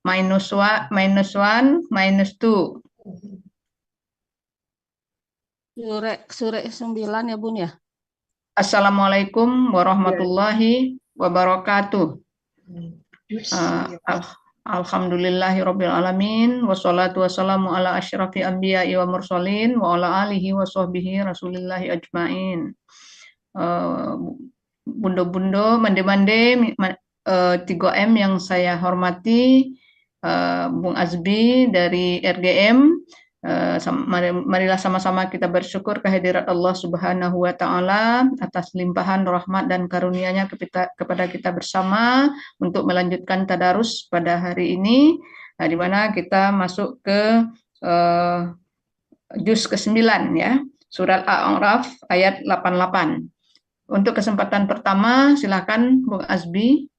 minus one, minus two. Sure 9 ya Bun ya. Assalamualaikum warahmatullahi wabarakatuh. Alhamdulillahirabbil alamin wassalatu wassalamu ala asyrafil anbiya'i wa mursalin wa ala alihi wa sahbihi rasulillahi ajmain. Bundo-bundo, mande-mande, 3M yang saya hormati, Bung Azbi dari RGM. Marilah sama-sama kita bersyukur kehadirat Allah Subhanahu wa Ta'ala atas limpahan rahmat dan karunia-Nya kepada kita bersama untuk melanjutkan tadarus pada hari ini, di mana kita masuk ke juz ke-9 ya, surat Al-A'raf ayat 88. Untuk kesempatan pertama silakan Bung Azbi.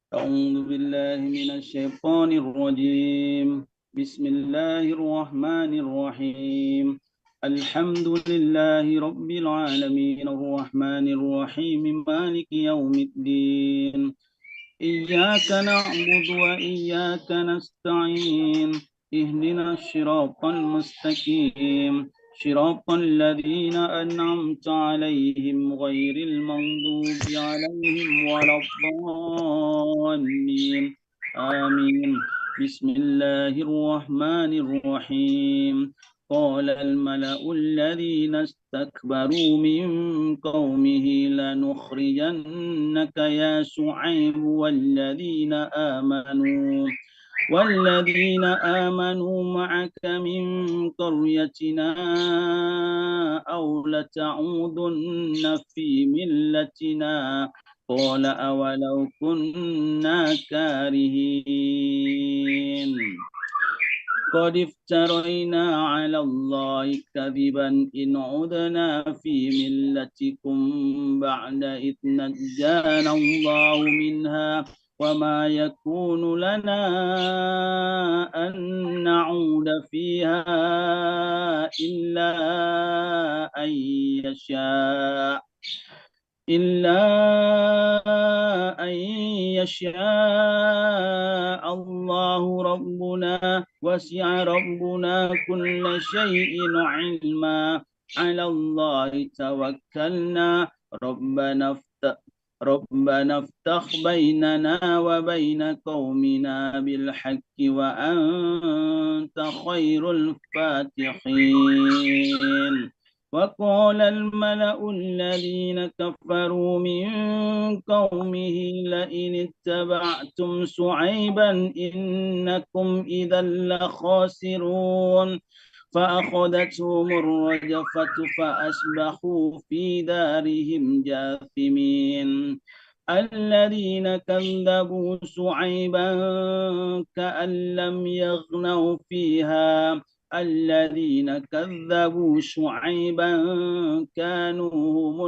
أعوذ بالله من الشيطان الرجيم بسم الله الرحمن الرحيم الحمد لله رب العالمين الرحمن الرحيم مالك يوم الدين إياك نعبد وإياك نستعين اهدنا الصراط المستقيم صراط الذين أنعمت عليهم غير المغضوب عليهم ولا الضالين آمين بسم الله الرحمن الرحيم قال الملأ الذين استكبروا من قومه لنخرجنك يا شعيب والذين آمنوا معك من قريتنا أو لتعودن في ملتنا قال أولو كنا كارهين قد افترينا على الله كذبا إن عدنا في ملتكم بعد إذ نجانا الله منها وما يكون لنا أن نعود فيها إلا أن يشاء الله ربنا وسع ربنا كل شيء علما على الله توكلنا ربنا افتح بيننا وبين قومنا بالحق وأنت خير الفاتحين وقال الملأ الذين كفروا من قومه لئن اتبعتم شعيبا إنكم إذا لخاسرون فأخذتهم الرجفة فأصبحوا في دارهم جاثمين الذين كذبوا شعيبا كأن لم يغنوا فيها الذين كذبوا شعيبا كانوا هم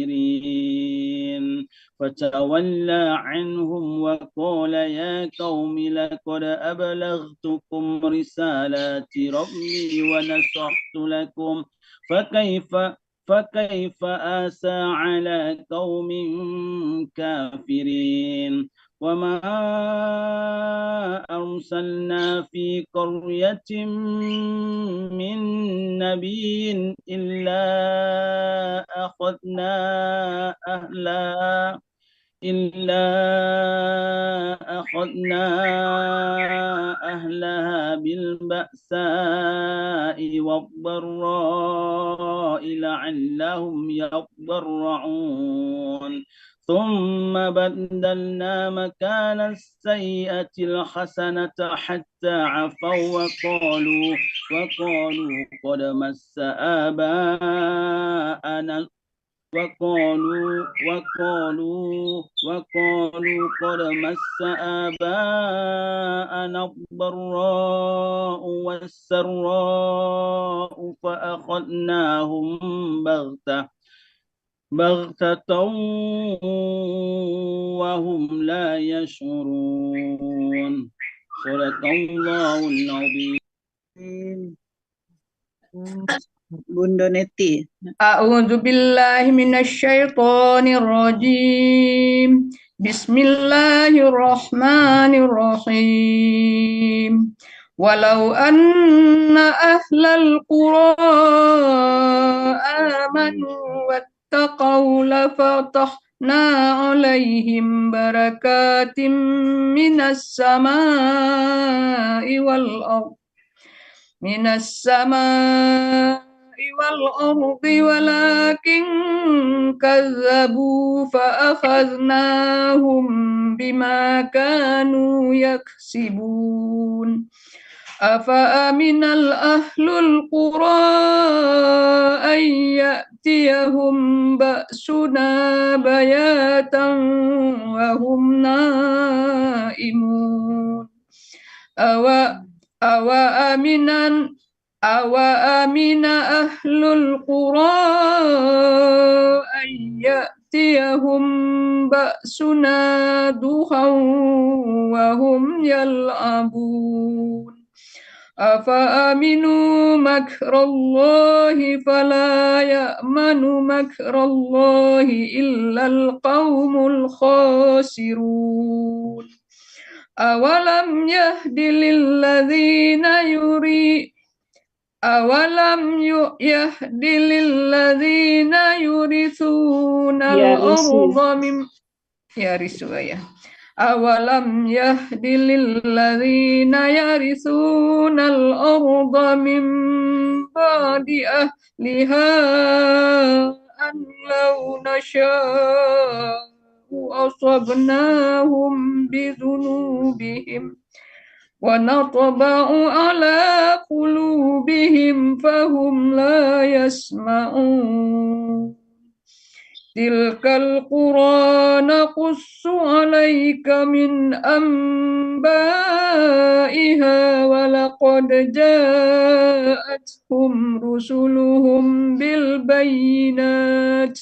الخاسرين فتولى عنهم وقال يا قوم لقد أبلغتكم رسالات ربي ونصحت لكم فكيف آسى على قوم كافرين وما أرسلنا في قرية من نبي إلا أخذنا أهلها بالبأساء والضراء لعلهم يضرعون ثم بدلنا مكان السيئة الحسنة حتى عفوا وقالوا قد مس آباءنا قد مس آباءنا الضراء والسراء فأخذناهم بغتة وهم لا يشعرون صدق الله العظيم Bunda Neti. A'udzu billahi minasyaitonir rajim. Bismillahirrahmanirrahim. Walau anna ahlal qura amanu wattaqaw lafatahna alaihim barakatim minas samai wal ardh والأرض ولكن كذبوا فأخذناهم بما كانوا يكسبون أفأمن الأهل القرى أن يأتيهم بأسنا بياتا وهم نائمون أوأمن أهل القرى أن يأتيهم بأسنا ضحى وهم يلعبون أفأمنوا مكر الله فلا يأمن مكر الله إلا القوم الخاسرون أولم يهد للذين يرثون الأرض أولم يهد للذين يرثون الأرض من بعد أهلها أن لو نشاء أصبناهم بذنوبهم ونطبع على قلوبهم فهم لا يسمعون تلك القرى نقص عليك من أنبائها ولقد جاءتهم رسلهم بالبينات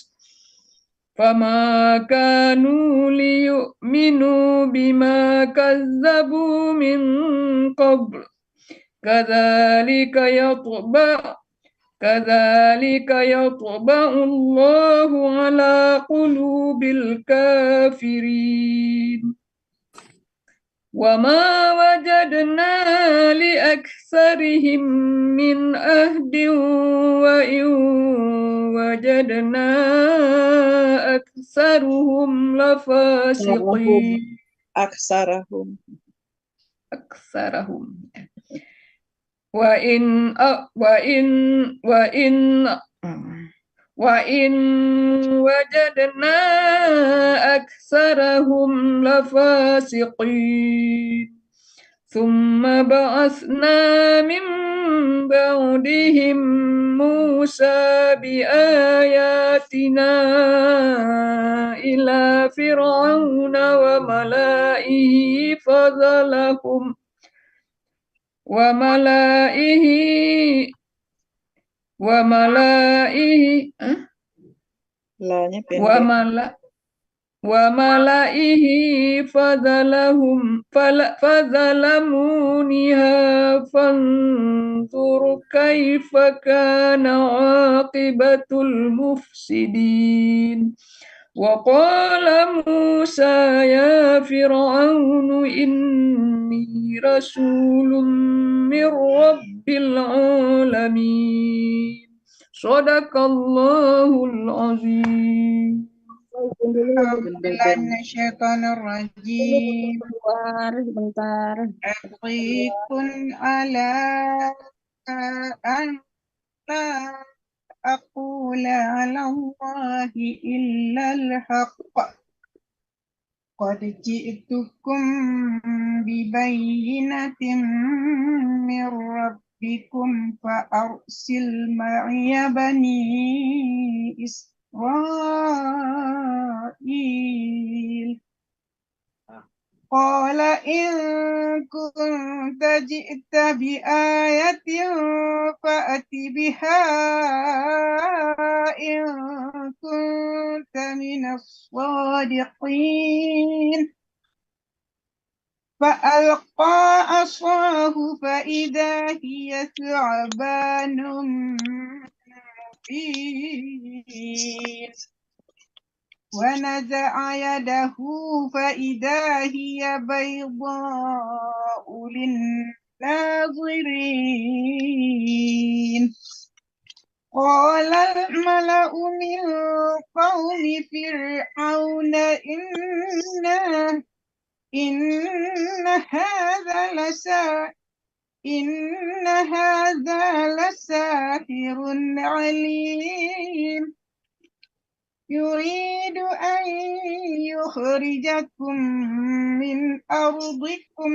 فما كانوا ليؤمنوا بما كذبوا من قبل كذلك يطبع الله على قلوب الكافرين وما وجدنا لأكثرهم من عهد وإن وجدنا أكثرهم لفاسقين Aksarahum. وإن وجدنا أكثرهم لفاسقين ثم بعثنا من بعدهم موسى بآياتنا إلى فرعون Lanya pendek. وملئه فظلمونها فانظر كيف كان عاقبة المفسدين وقال موسى يا فرعون إني رسول من رب العالمين صدق الله العظيم. Bismillahirrahmanirrahim. Bentar. Aqiqun ala an la aqula ala Allahi illa al-haqq. Qad ji'tukum bibayyinatin min rabbikum fa arsil ma'iya bani Israil. Qala in kunta ji'ta bi ayatin fa'ati biha in kunta minas sadiqin. فألقى عصاه فإذا هي ثعبان مبين ونزع يده فإذا هي بيضاء للناظرين قال الملأ من قوم فرعون إن هذا لساحر عليم يريد أن يخرجكم من أرضكم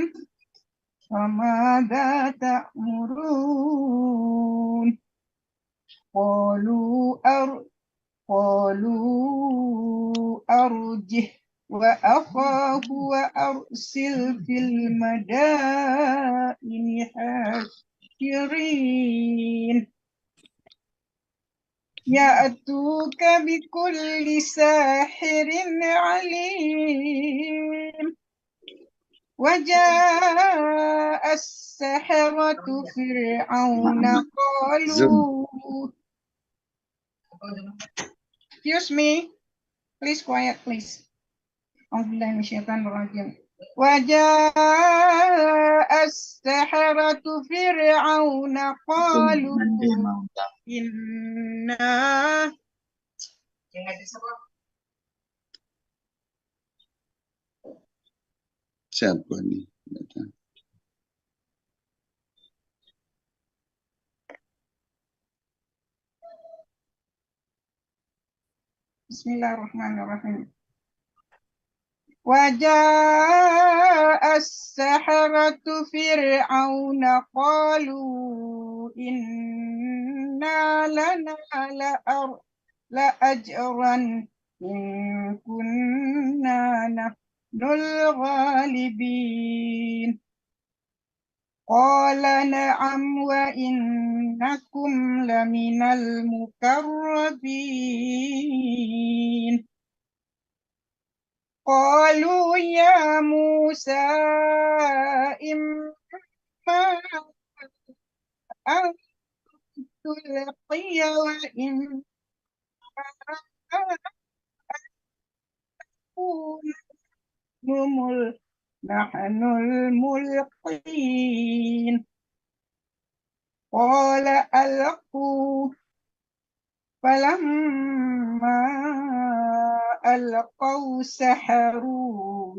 فماذا تأمرون قالوا أرجه وأخاه وأرسل في المدائن حاشرين يأتوك بكل ساحر عليم وجاء السحرة فرعون قالوا Excuse me, please quiet please. وجاء السحرة فرعون قالوا إنا Siapa nih? Bismillahirrahmanirrahim. وجاء السحرة فرعون قالوا إنا لنا لأجرا إن كنا نحن الغالبين قال نعم وإنكم لمن المقربين قالوا يا موسى إما أن تلقي وإما أن نكون نحن الملقين قال ألقوا فلما ألقوا سحروا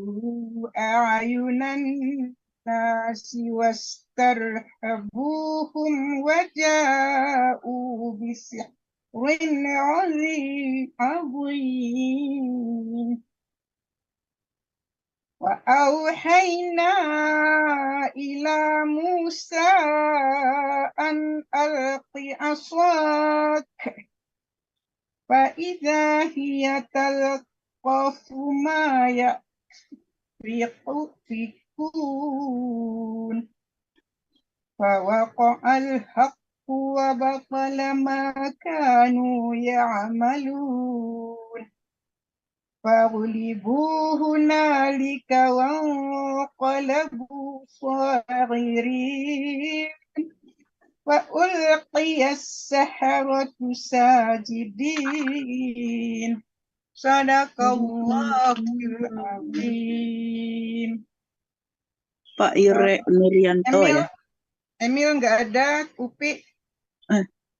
أعين الناس واسترهبوهم وجاءوا بسحر عظيم وأوحينا إلى موسى أن ألق عصاك فإذا هي تلقف ما يأفكون فوقع الحق وبطل ما كانوا يعملون فغلبوا هنالك وانقلبوا صاغرين وألقي السحرة ساجدين صدق الله العظيم. Pak Nuryanto ya? Emil nggak ada, Upi.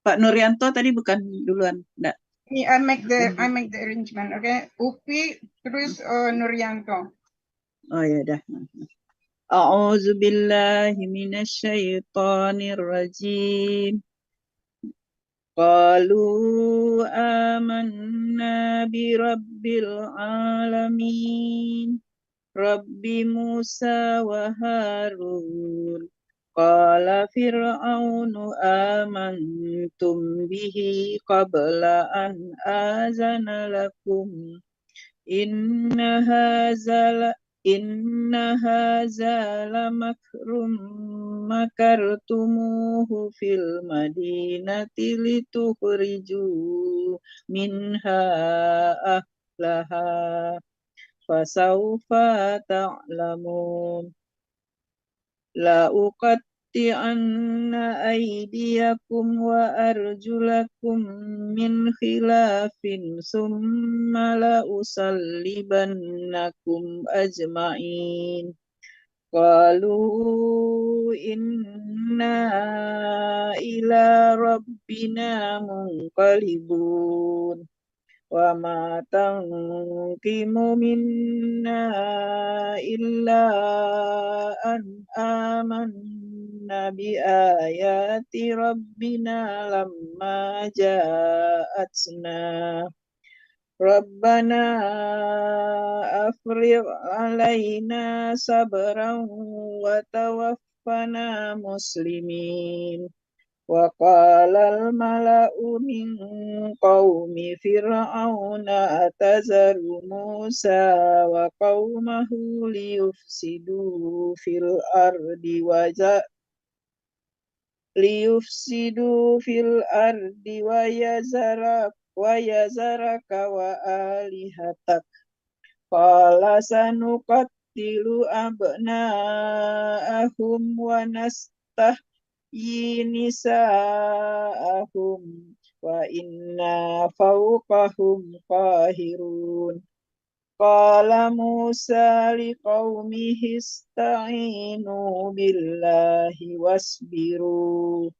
Pak Nuryanto tadi bukan duluan, enggak? I make the arrangement, okay? Upi terus Nuryanto. Oh ya dah. A'udzu billahi minasyaitonir rajim. Qalu amanna bi rabbil alamin. Rabbi Musa wa Harun. Qala fir'aunu amantum bihi qabla an azana lakum. Inna haza lamakrum makartumuhu fil madinati litukhriju minha ahlaha fasawfa ta'lamun la لأقطعن أيديكم وأرجلكم من خلاف ثم لأصلبنكم أجمعين قالوا إنا إلى ربنا منقلبون وما تنقم منا إلا أن آمنا بآيات ربنا لما جاءتنا ربنا أفرغ علينا صبرا وتوفنا مسلمين وقال الملأ من قوم فرعون أتذر موسى وقومه ليفسدوا في الأرض ويذرك وآلهتك قال سنقتل أبناءهم ونستحيي نساءهم وإنا فوقهم قاهرون قال موسى لقومه استعينوا بالله واصبروا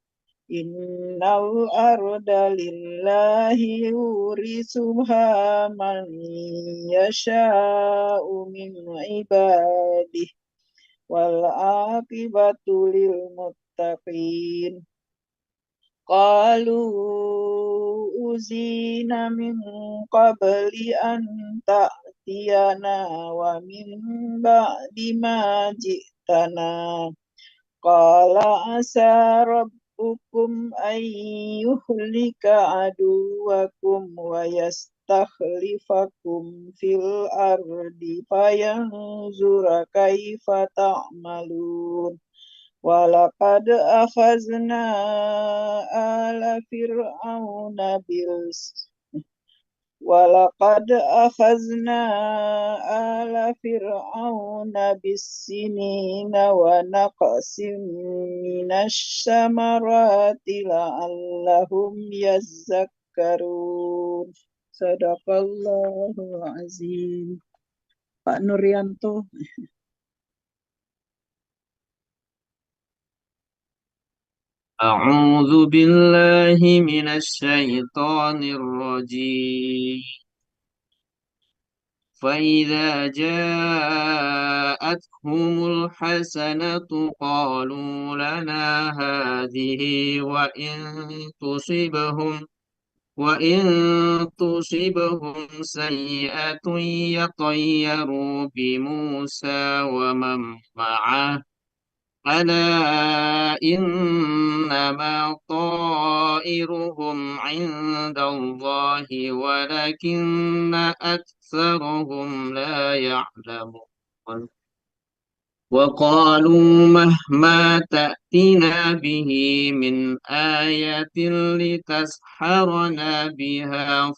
إن الأرض لله يورثها من يشاء من عباده والعاقبة للمتقين قالوا أوذينا من قبل أن تأتينا ومن بعد ما جئتنا قال عسى ربكم أن يهلك عدوكم ويستخلفكم في الأرض فينظر كيف تعملون ولقد أخذنا آل فرعون بالسنين ونقص من الثمرات لعلهم يذكرون. Sadaqallahu azim. Pak Nuryanto. أعوذ بالله من الشيطان الرجيم فإذا جاءتهم الحسنة قالوا لنا هذه وإن تصبهم سيئة يطيروا بموسى ومن معه ألا إنما طائرهم عند الله ولكن أكثرهم لا يعلمون وقالوا مهما تأتنا به من آية لتسحرنا بها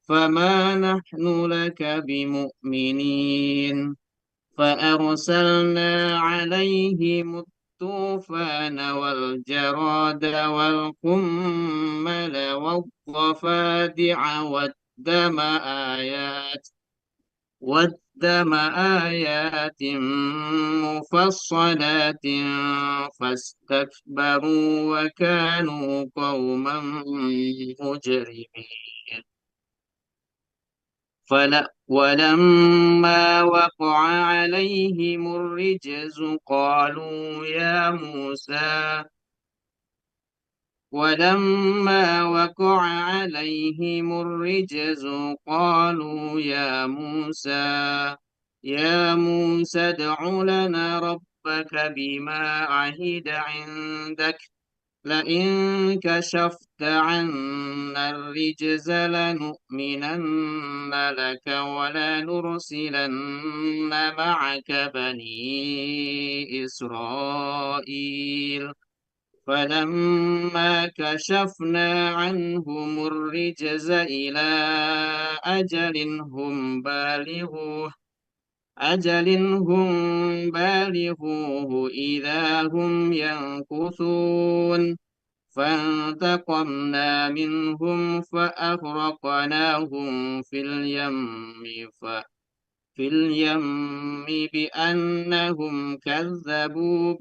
فما نحن لك بمؤمنين فأرسلنا عليهم الطوفان والجراد والقمل والضفادع والدم آيات مفصلات فاستكبروا وكانوا قوما مجرمين ولما وقع عليهم الرجز قالوا يا موسى ادع لنا ربك بما عهد عندك لئن كشفت عنا الرجز لنؤمنن لك ولنرسلن معك بني إسرائيل فلما كشفنا عنهم الرجز إلى أجل هم بالغوه أجل هم بالغوه إذا هم ينكثون فانتقمنا منهم فأغرقناهم في اليم بأنهم كذبوا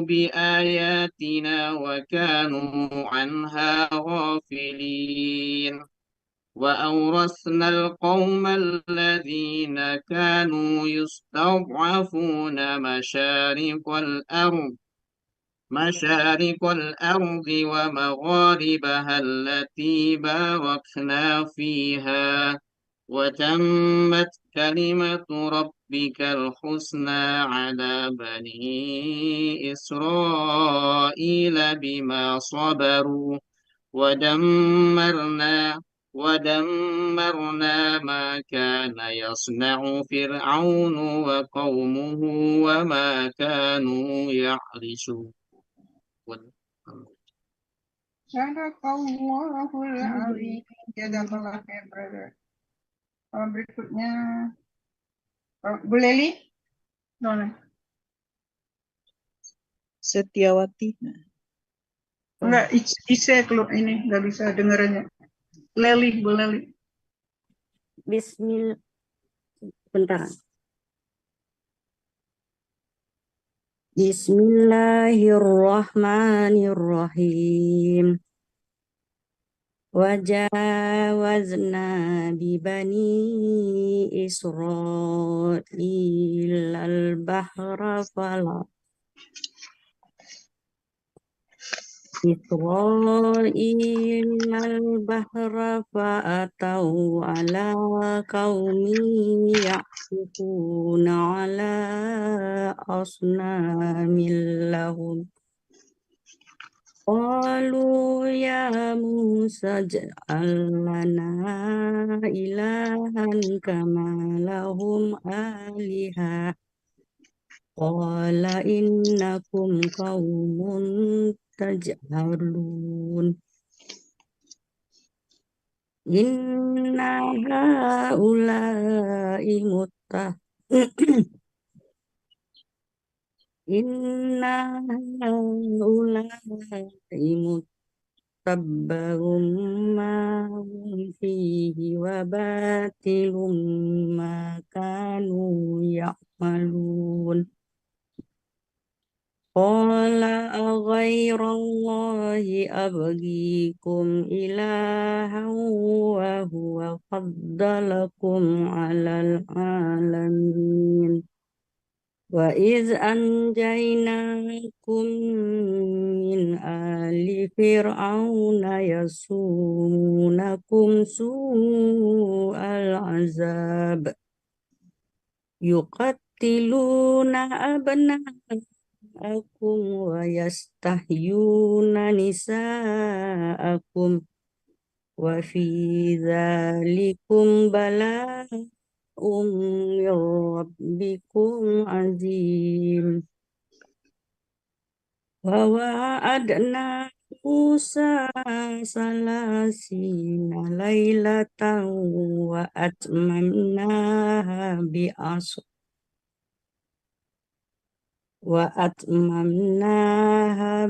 بآياتنا وكانوا عنها غافلين وأورثنا القوم الذين كانوا يستضعفون مشارق الأرض ومغاربها التي باركنا فيها وتمت كلمة ربك الحسنى على بني إسرائيل بما صبروا ودمرنا ما كان يصنع فرعون وقومه وما كانوا يعرشون. Sadaqallahul azim. Jazakallah khair, brother. Berikutnya, Bu Leli. Mana? Setiawati. Enggak, Ise keluar ini, nggak bisa dengerannya. Leli, Bu Leli. Bismillah. Bentar. Bismillahirrahmanirrahim. Wajawazna bibani Israil al-bahra fa'atau ala qaumi ya'kufuna ala asnamin lahum. Qalu ya Musa ij'al lana ilahan kama lahum alihah. Qala innakum qaumun tajhalun. Inna haula'i mutabbarum ma hum fihi wa batilum ma kanu ya'malun. Qala aghairallahi abghikum ilahan wa huwa faddalakum 'alal 'alamin. Wa iz anjaynakum min ali fir'auna yasumunakum su'al 'azab yuqattiluna abna'akum wa yastahyuna nisa'akum wa fi dzalikum bala'un min rabbikum azim. Wa wa'adna Musa salasina lailatan wa atmamnaha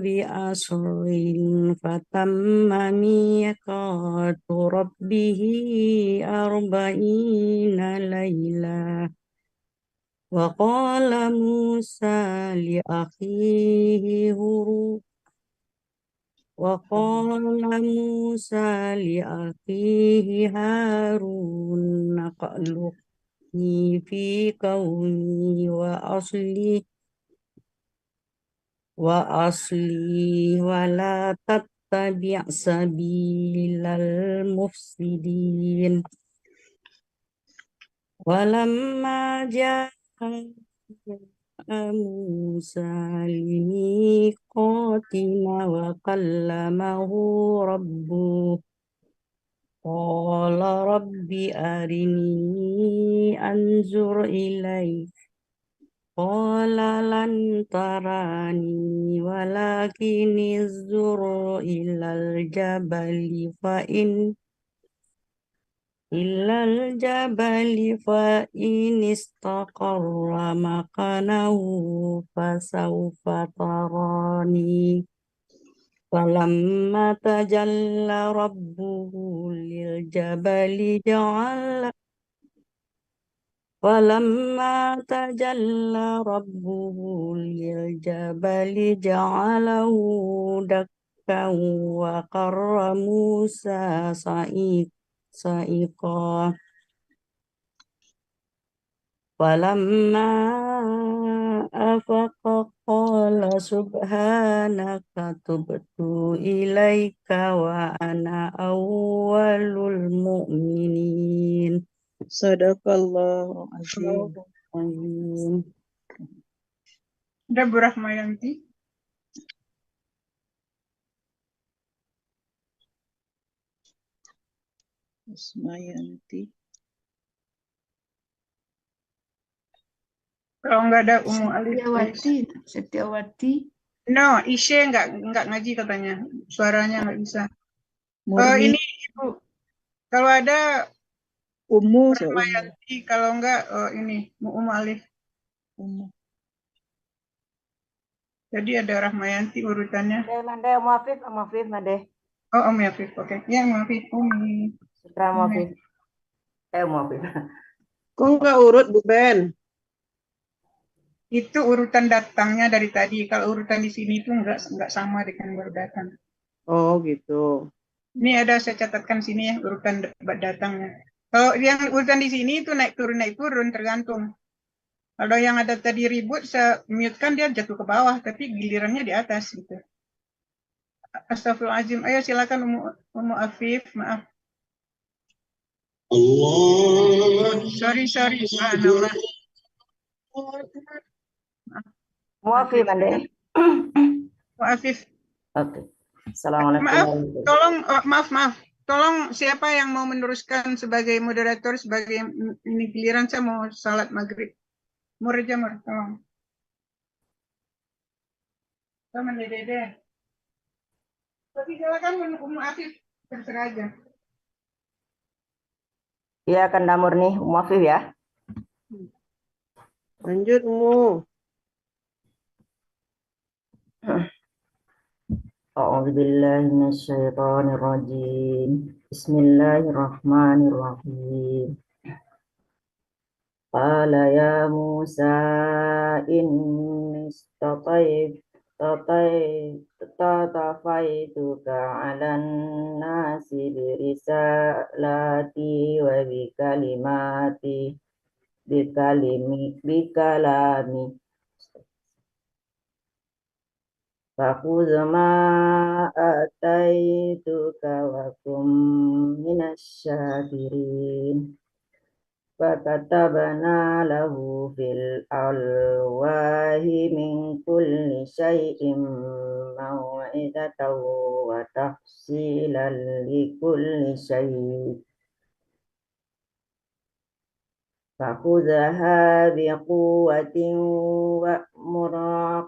bi'asrin fatamma miqatu rabbihi arba'ina laila. Wa qala Musa li akhihi Harun naqlukni fi qaumi wa asli wa la tattabi' sabilal mufsidin. Walamma ja'a Musa limiqatina wa kallamahu rabbuh. Qala rabbi arini anzur ilaik. Qala lan tarani walakin izur ilal jabali illal jabali fa in istaqarra makanahu fasawfa tarani. Falamma tajalla rabbuhu lil jabali ja'ala Falamma tajalla rabbuhu lil jabali ja'alahu dakkan wa qarra Musa sa'iqa. Falamma afaqa qala subhanaka tubtu ilaika wa ana awwalul mu'minin. Sadaqallahu azim. Amin. Ada Bu Rahmayanti. Ismayanti. Kalau nggak ada Umu Alif, Setiawati, Setiawati. no, Isye nggak ngaji katanya, suaranya nggak bisa. Murni. Ini Ibu, kalau ada Umu. Rahmayanti, kalau nggak ini Umu Alif. Umu. Jadi ada Rahmayanti urutannya. Mande, Afif, Mande. Oh, Om Afif, oke. Ya, Om Afif, Umi. Sutra Afif. Afif. Kok nggak urut Bu Ben? Itu urutan datangnya dari tadi. Kalau urutan di sini itu nggak sama dengan baru datang. Oh gitu. Ini ada saya catatkan sini ya urutan datangnya. Kalau yang urutan di sini itu naik turun tergantung. Kalau yang ada tadi ribut, saya mute kan dia jatuh ke bawah, tapi gilirannya di atas gitu. Astagfirullahaladzim. Ayo silakan Umu Afif, maaf. Sorry. Subhanallah. Afif, Mande. Umu Afif. Oke. Assalamualaikum. Maaf, tolong, maaf. Tolong siapa yang mau meneruskan sebagai moderator, sebagai ini giliran saya mau salat maghrib. Mur, tolong. Sama Dede. Tapi silakan Umu Afif, terserah aja. Iya, akan damur nih, Afif ya. Lanjut Umu. A'udzubillahi minasyaitonirrajim. Bismillahirrahmanirrahim. Qala ya Musa inni tatafaituka 'alan nasi birisalati wa bikalami Fakhudh ma ataituka wa kum minasyakirin. Fakatabna lahu fil alwahi min kulli syai'in maw'idatan wa tafsilan li kulli syai'. Fakhudhaha biquwwatin wa'mur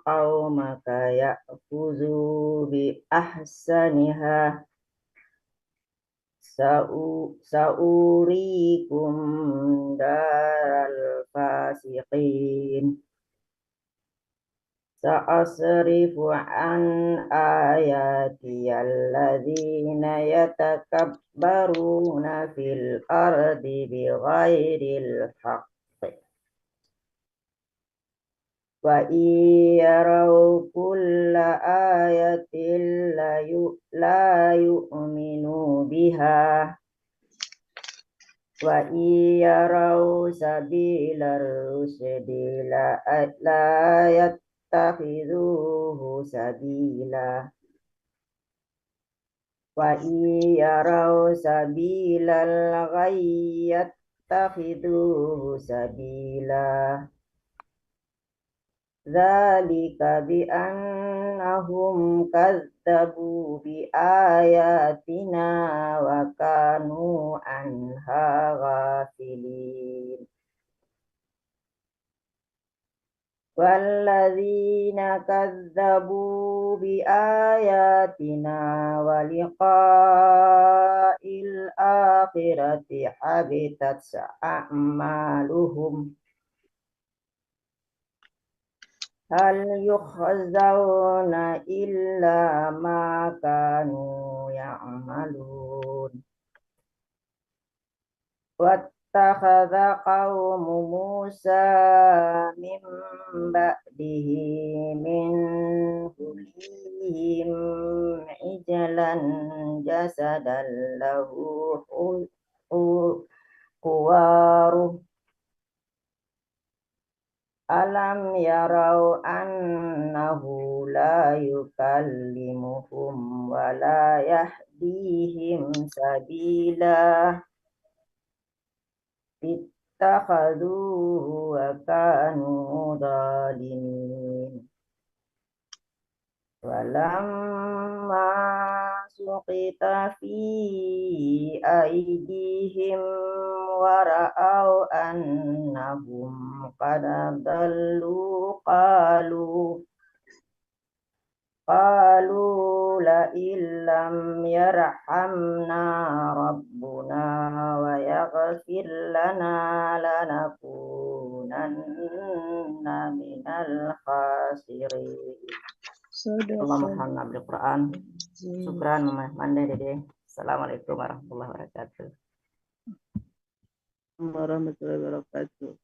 qaumaka ya'khudhu bi ahsaniha sa'urikum daral fasiqin. Sa'asrifu an ayati alladhina yatakabbaruna fil ardi bighairil haqqi wa iyaraw kulla ayatin la yu'minu biha wa iyaraw sabilar rusdi la yattakhidhuhu sabila wa iyaraw sabilal ghayyi yattakhidhuhu sabila. Dzalika bi annahum kadzdzabu bi ayatina wa kanu anha ghafilin. Walladzina kadzdzabu bi ayatina wa liqa'il الآخرة حبطت أعمالهم هل يخزون إلا ما كانوا يعملون واتخذ قوم موسى من بعده من حليهم عجلا جسدا له خوار ألم يروا أنه لا يكلمهم ولا يهديهم سبيلا اتخذوه وكانوا ظالمين ولما سقط في أيديهم ورأوا أنهم قد ضلوا قالوا لئن لم يرحمنا ربنا ويغفر لنا لنكونن من الخاسرين. Allahumma bil Quran. Syukran Mama Mande Dede. Assalamualaikum warahmatullahi wabarakatuh. Warahmatullahi wabarakatuh.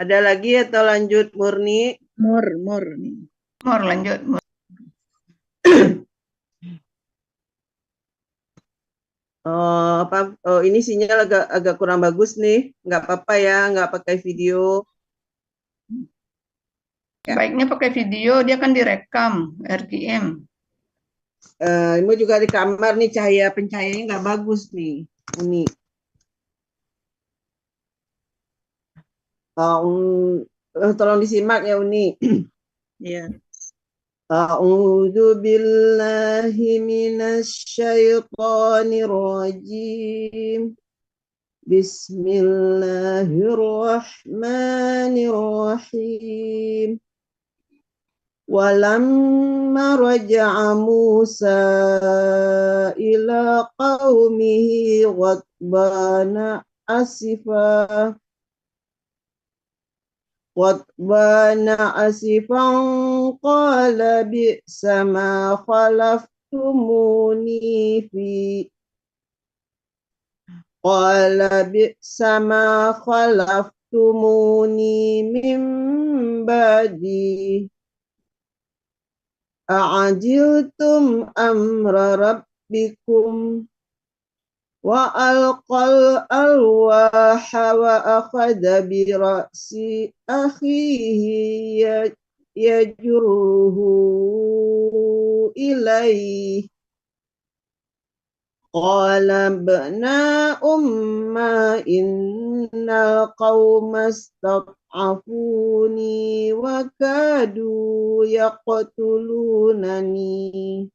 Ada lagi atau lanjut Murni? Mur nih. Mur lanjut. Mur. Ini sinyal agak kurang bagus nih. Nggak apa-apa ya, nggak pakai video. Baiknya pakai video, dia kan direkam RGM. Ini juga di kamar nih, cahaya pencahayaannya nggak bagus nih. Uni. Tolong disimak ya Uni. Iya. A'udzu billahi minasy syaithanir rajim. Bismillahirrahmanirrahim. Walamma raja'a Musa ila qaumihi ghadbana asifan qala bi'sa ma khalaftumuni min ba'di a'ajiltum amra rabbikum wa alqal alwaha wa akhadha bi ra'si akhihi yajruhu ilayhi qala bna umma innal qawma istad'afuni wa kadu yaqtulunani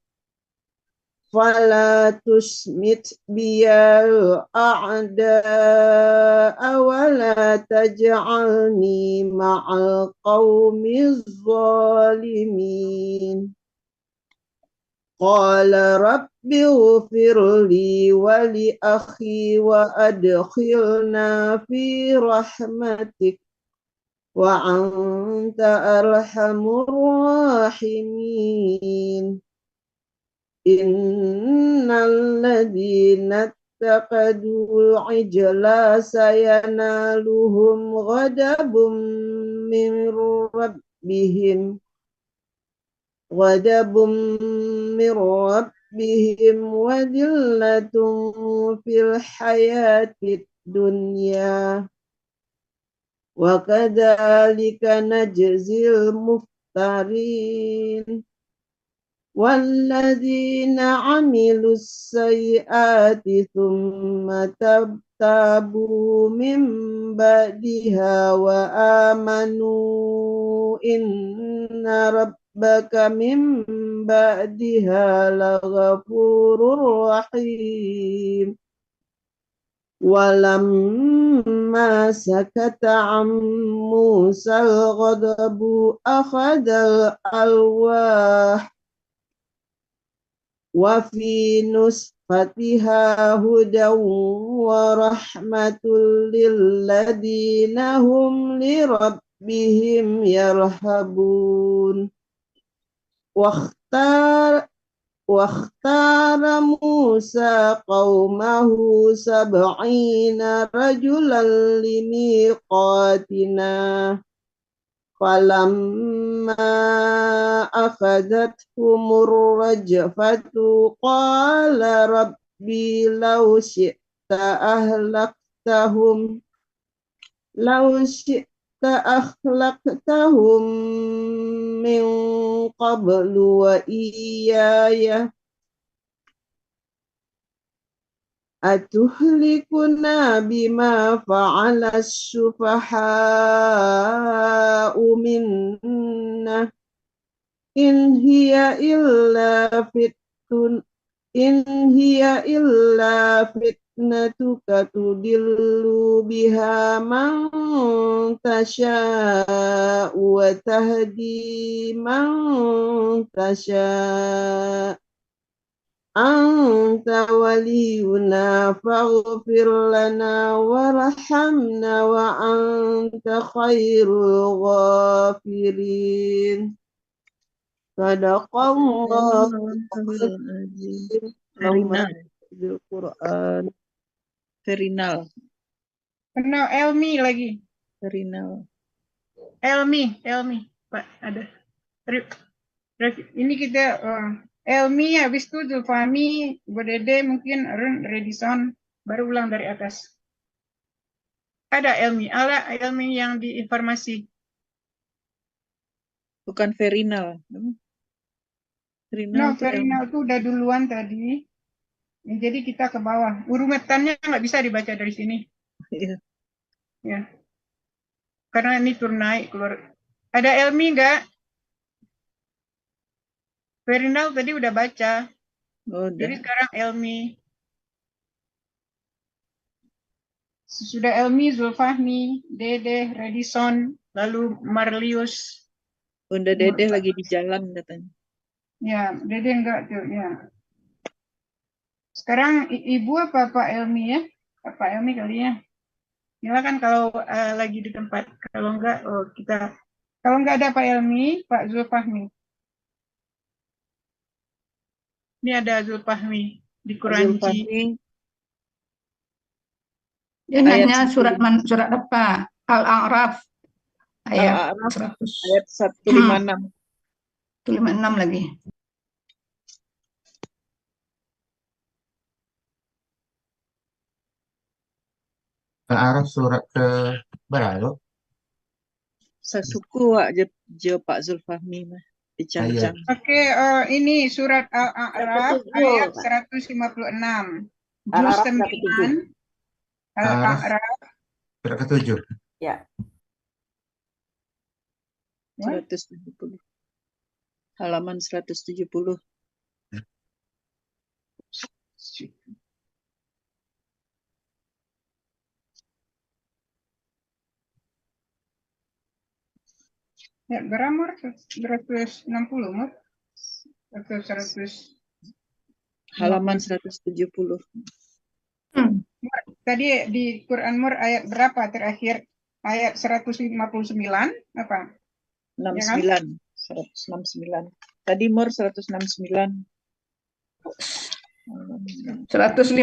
fala tusmit biyal a'da'a wa la taj'alni ma'al qawmiz zalimin. Qala rabbi ighfirli wa li akhi wa adkhilna fi rahmatik wa anta arhamur rahimin. Innal ladzina taqadul ijla sayanaluhum ghadabun min rabbihim wa dhillatun fil hayatid dunya wa kadzalika najzil muftarin. والذين عملوا السيئات ثم تابوا من بعدها وآمنوا إن ربك من بعدها لغفور رحيم. ولما سكت عن موسى الغضب أخذ الألواح wa fi nusfatiha hudaw wa rahmatul lil ladina hum li rabbihim yarhabun. واختار موسى قومه 70 رجلا لميقاتنا فلما أخذتهم الرجفة قال ربي لو شئت أهلكتهم من قبل وإياي أتهلكنا بما فعل السفهاء منا إن هي إلا فتنتك تضل بها من تشاء وتهدي من تشاء أنت ولينا فاغفر لنا وارحمنا وأنت خير الغافرين. صدق الله العظيم. Al-Quran. Ferinal. Kenal Elmi lagi. Ferinal. Elmi, Pak ada. Ini kita Elmi, habis itu Zulfami, Bodede, mungkin Redison, baru ulang dari atas. Ada Elmi, Elmi yang di informasi. Bukan Ferinal. No, Ferinal itu udah duluan tadi. Jadi kita ke bawah. Urutannya nggak bisa dibaca dari sini. Iya. Ya. Karena ini turun naik keluar. Ada Elmi nggak? Ferinal tadi udah baca. Oh, Jadi sekarang Elmi. Sudah Elmi, Zulfahmi, Dede, Redison, lalu Marlius. Bunda Dede lagi di jalan katanya. Ya, Dede enggak tuh, ya. Sekarang Ibu apa Pak Elmi ya? Pak Elmi kali ya. Silakan kalau lagi di tempat. Kalau enggak, kalau enggak ada Pak Elmi, Pak Zulfahmi. Ini ada Zulfahmi di Quranci. Dia nanya surat apa? Al-A'raf ayat 100. Ayat 156. 156 lagi. Al-A'raf surat ke berapa? Sasuku wak je Pak Zulfahmi mah dicang-cang. Oke, ini surat Al-A'raf ayat 156. Juz 9. Al-A'raf surat ke-7. Ya. 170. Halaman 170. Ya, beramur 160 mur. Atau 100. Halaman 170. Tadi di Quran Mur ayat berapa terakhir? Ayat 159 apa? 69. Ya kan? 169. Tadi Mur 169. 155.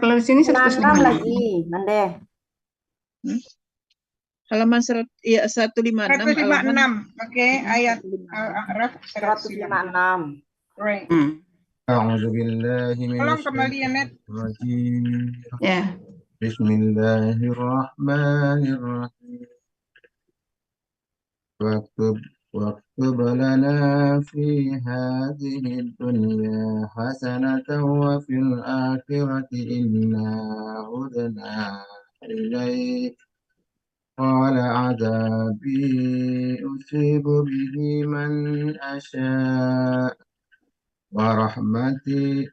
Kalau di sini 156 lagi, Mande. Halaman 156. 156. Oke, ayat Al-A'raf 156. Right. A'udzu billahi Tolong kembali ya, Net. Ya. Bismillahirrahmanirrahim. واكتب لنا في هذه الدنيا حسنة وفي الآخرة إنا هدنا إليك قال عذابي أصيب به من أشاء ورحمتي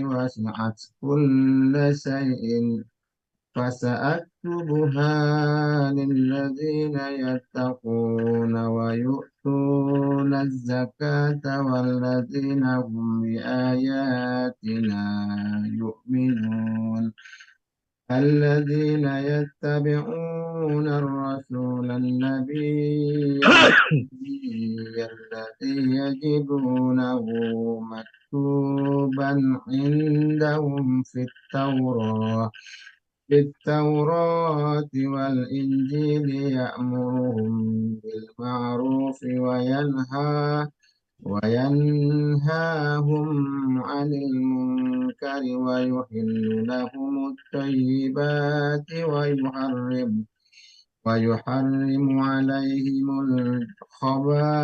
وسعت كل شيء فسأكتبها للذين يتقون ويؤتون الزكاة والذين هم بآياتنا يؤمنون الذين يتبعون الرسول النبي الذي يجدونه مكتوبا عندهم في التوراة والإنجيل يأمرهم بالمعروف وينهاهم عن المنكر ويحل لهم الطيبات ويحرم عليهم الخبائث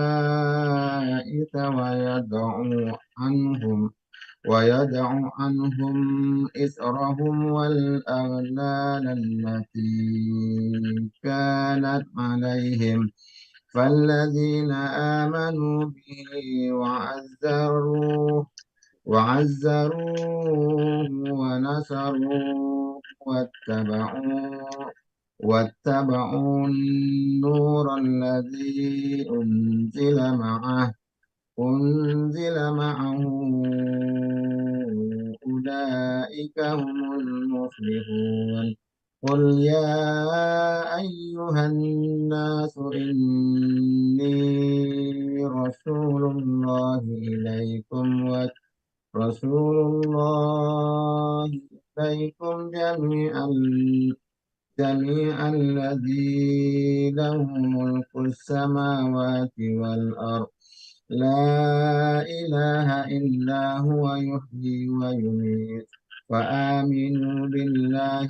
ويدع عنهم إثرهم والأغلال التي كانت عليهم فالذين آمنوا به وعزروه ونصروه واتبعوا النور الذي أنزل معه أولئك هم المفلحون قل يا أيها الناس إني رسول الله إليكم جميعا الذي له ملك السماوات والأرض لا إله إلا هو يحيي ويميت فآمنوا بالله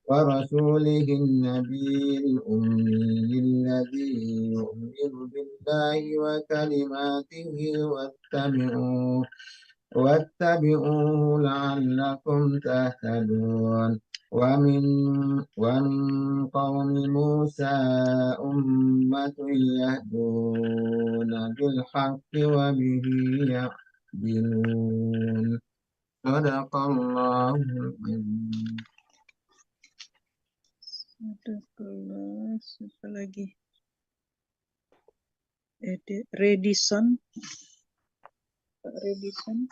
ورسوله النبي الأمي الذي يؤمن بالله وكلماته واتبعوه لعلكم تهتدون ومن قوم موسى أمة يهدون بالحق وبه يعدلون صدق الله العظيم. Siapa lagi? Redison. Pak Redison.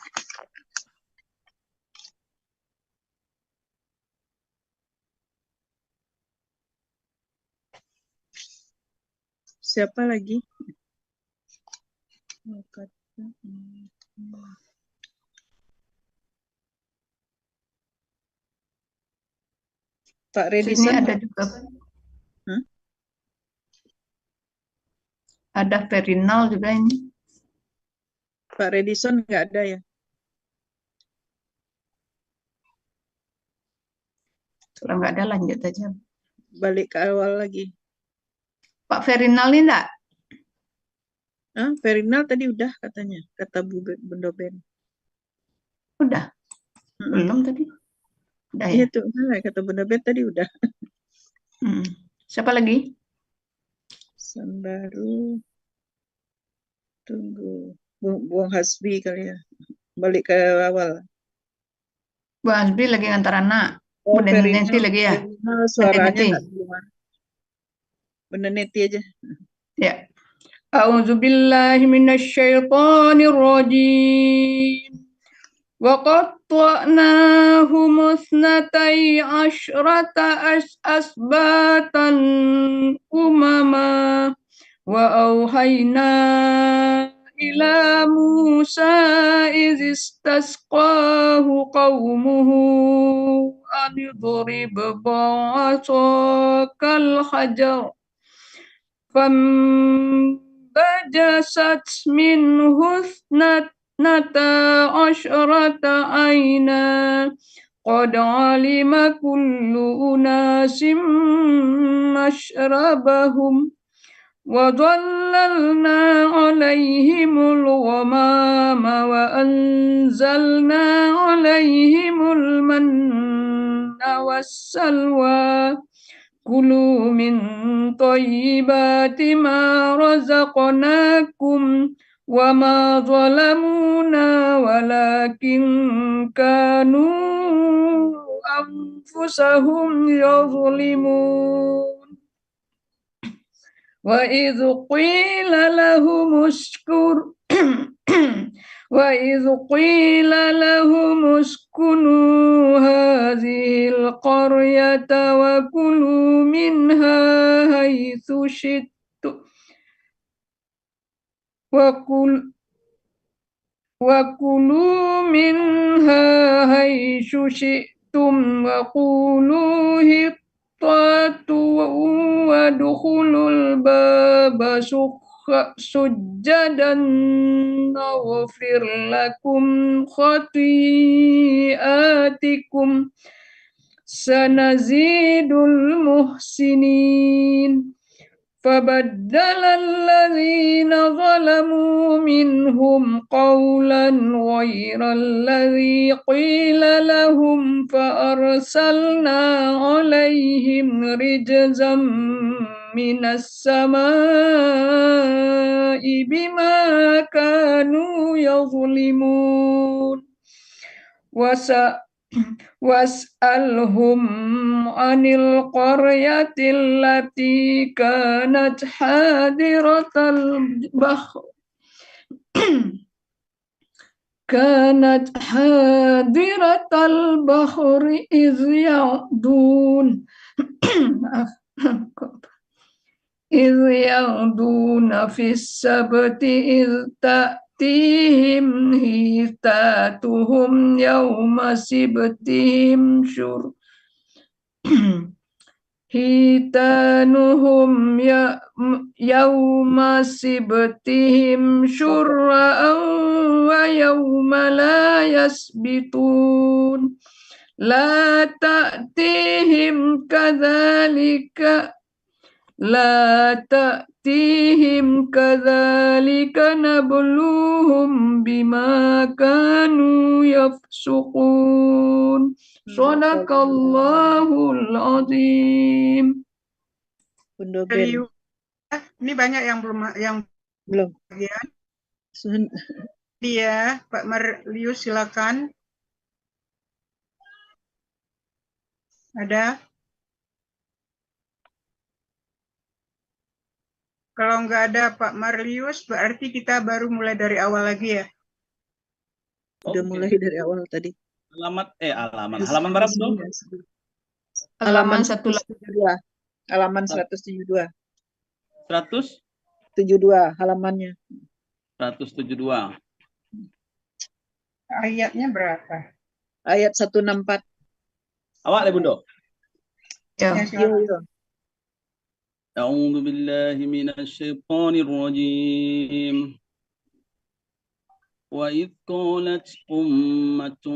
Siapa lagi? Pak Sini Redison. ada juga. Ada Ferinal juga ini. Pak Redison nggak ada ya? Kalau nggak ada lanjut aja. Balik ke awal lagi. Pak Ferinal ini enggak? Ferinal tadi udah katanya, kata Bu Bendoben. Udah? Belum tadi? Udah ya? Iya tuh, kata Bendoben tadi udah. Siapa lagi? Baru tunggu Buang Hasbi kali ya. Balik ke awal. Bu Hasbi lagi ngantar anak. Oh, Bu Neti lagi ya? Suaranya Neti. nggak keluar. Bener Neti aja. Ya. A'udzubillahi minasyaitonir rajim. Wa qatta'nahum isnatai asyrata asbatan umama wa auhayna ila Musa iz istasqahu qaumuhu an idrib ba'asakal hajar فانبجست منه اثنتا عشرة عينا قد علم كل أناس مشربهم وظللنا عليهم الغمام وأنزلنا عليهم المن والسلوى كلوا من طيبات ما رزقناكم وما ظلمونا ولكن كانوا أنفسهم يظلمون وإذ قيل لهم اسكنوا هذه القرية وكلوا منها حيث شئتم وقولوا حطة وادخلوا الباب سجدا نغفر لكم خطيئاتكم سنزيد المحسنين فبدل الذين ظلموا منهم قولا غير الذي قيل لهم فأرسلنا عليهم رجزا من السماء بما كانوا يظلمون واسألهم عن القرية التي كانت حاضرة البحر إذ يعدون في السبت إذ تأتيهم حيتانهم يوم سبتهم شرعا ويوم لا يسبتون لا تأتيهم كذلك نبلوهم بما كانوا يفسقون Sadaqallahul azim. Bunda Dari Ben. ini banyak yang Belum. bagian. Dia Pak Marlius silakan. Ada? Kalau nggak ada Pak Marlius, berarti kita baru mulai dari awal lagi ya? Udah mulai dari awal tadi. Halaman berapa tuh? Halaman 172. Halaman 172. 172 halamannya. 172. Ayatnya berapa? Ayat 164. Awak deh, Bundo. Ya. silakan. A'udzu billahi minasy syaithanir rajim. وَإِذْ قَالَتْ أُمَّةٌ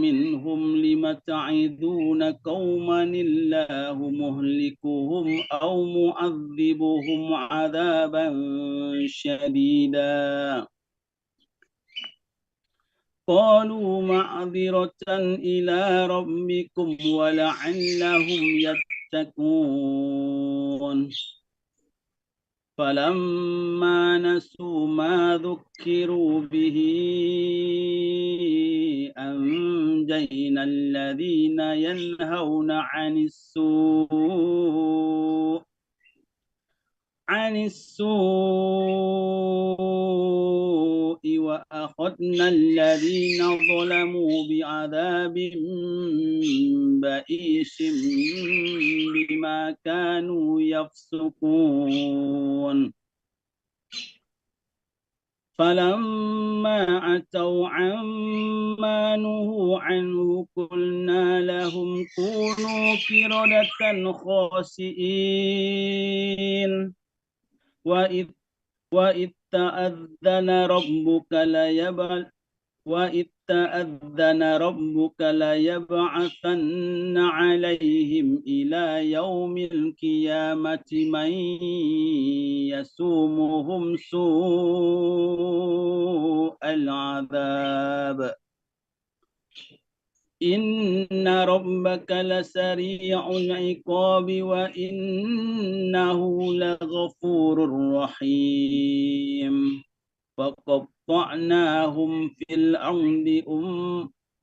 مِّنْهُمْ لِمَ تَعِظُونَ قَوْمًا اللَّهُ مُهْلِكُهُمْ أَوْ مُعَذِّبُهُمْ عَذَابًا شَدِيدًا قَالُوا مَعْذِرَةً إِلَى رَبِّكُمْ وَلَعَلَّهُمْ يَتَّقُونَ فَلَمَّا نَسُوا مَا ذُكِّرُوا بِهِ أَنجَيْنَا الَّذِينَ يَنْهَوْنَ عن السوء وأخذنا الذين ظلموا بعذاب بئيس بما كانوا يفسقون فلما عتوا عما نهوا عنه قلنا لهم كونوا قردة خاسئين وإذ تأذن ربك ليبعثن عليهم إلى يوم القيامة من يسومهم سوء العذاب إن ربك لسريع العقاب وإنه لغفور رحيم فقطعناهم في الأرض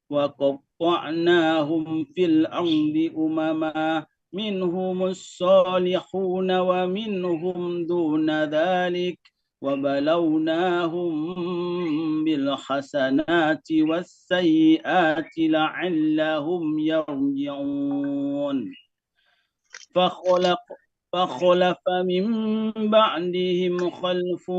وقطعناهم في الأرض أمما منهم الصالحون ومنهم دون ذلك وبلوناهم بالحسنات والسيئات لعلهم يرجعون فخلف من بعدهم خلف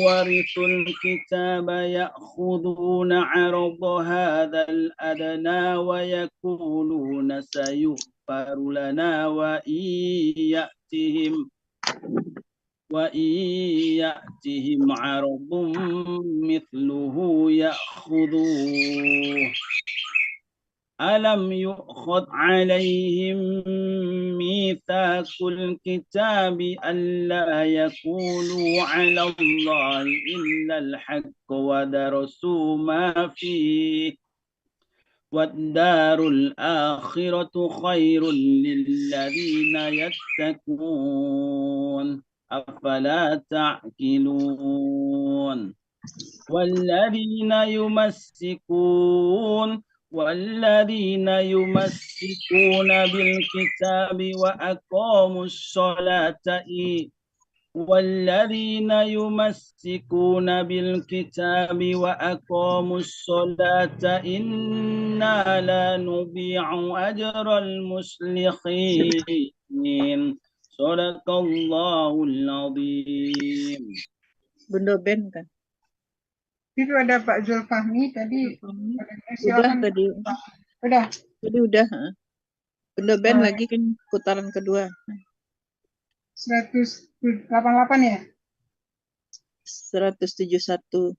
ورثوا الكتاب يأخذون عرض هذا الأدنى ويقولون سيغفر لنا وإن يأتهم عرض مثله يأخذوه ألم يؤخذ عليهم ميثاق الكتاب ألا يقولوا على الله إلا الحق ودرسوا ما فيه والدار الآخرة خير للذين يتقون أفلا تعقلون والذين يمسكون بالكتاب وأقاموا الصلاة إنا لا نضيع أجر المصلحين صدق الله العظيم. Bunda Ben kan? Itu ada Pak Zulfahmi tadi. Udah Silakan. tadi. Udah. Tadi udah. Bunda Ben lagi kan putaran kedua. 188 ya? 171.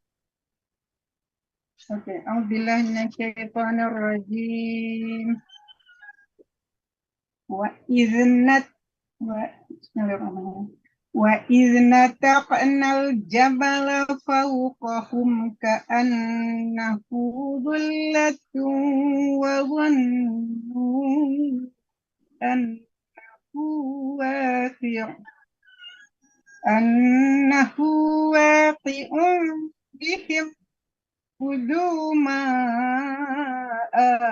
Oke. A'udzubillahi minasyaitonirrajim. وإذ نتقنا الجبل فوقهم كأنه ظلة وظنوا أنه واقع بهم خذوا ما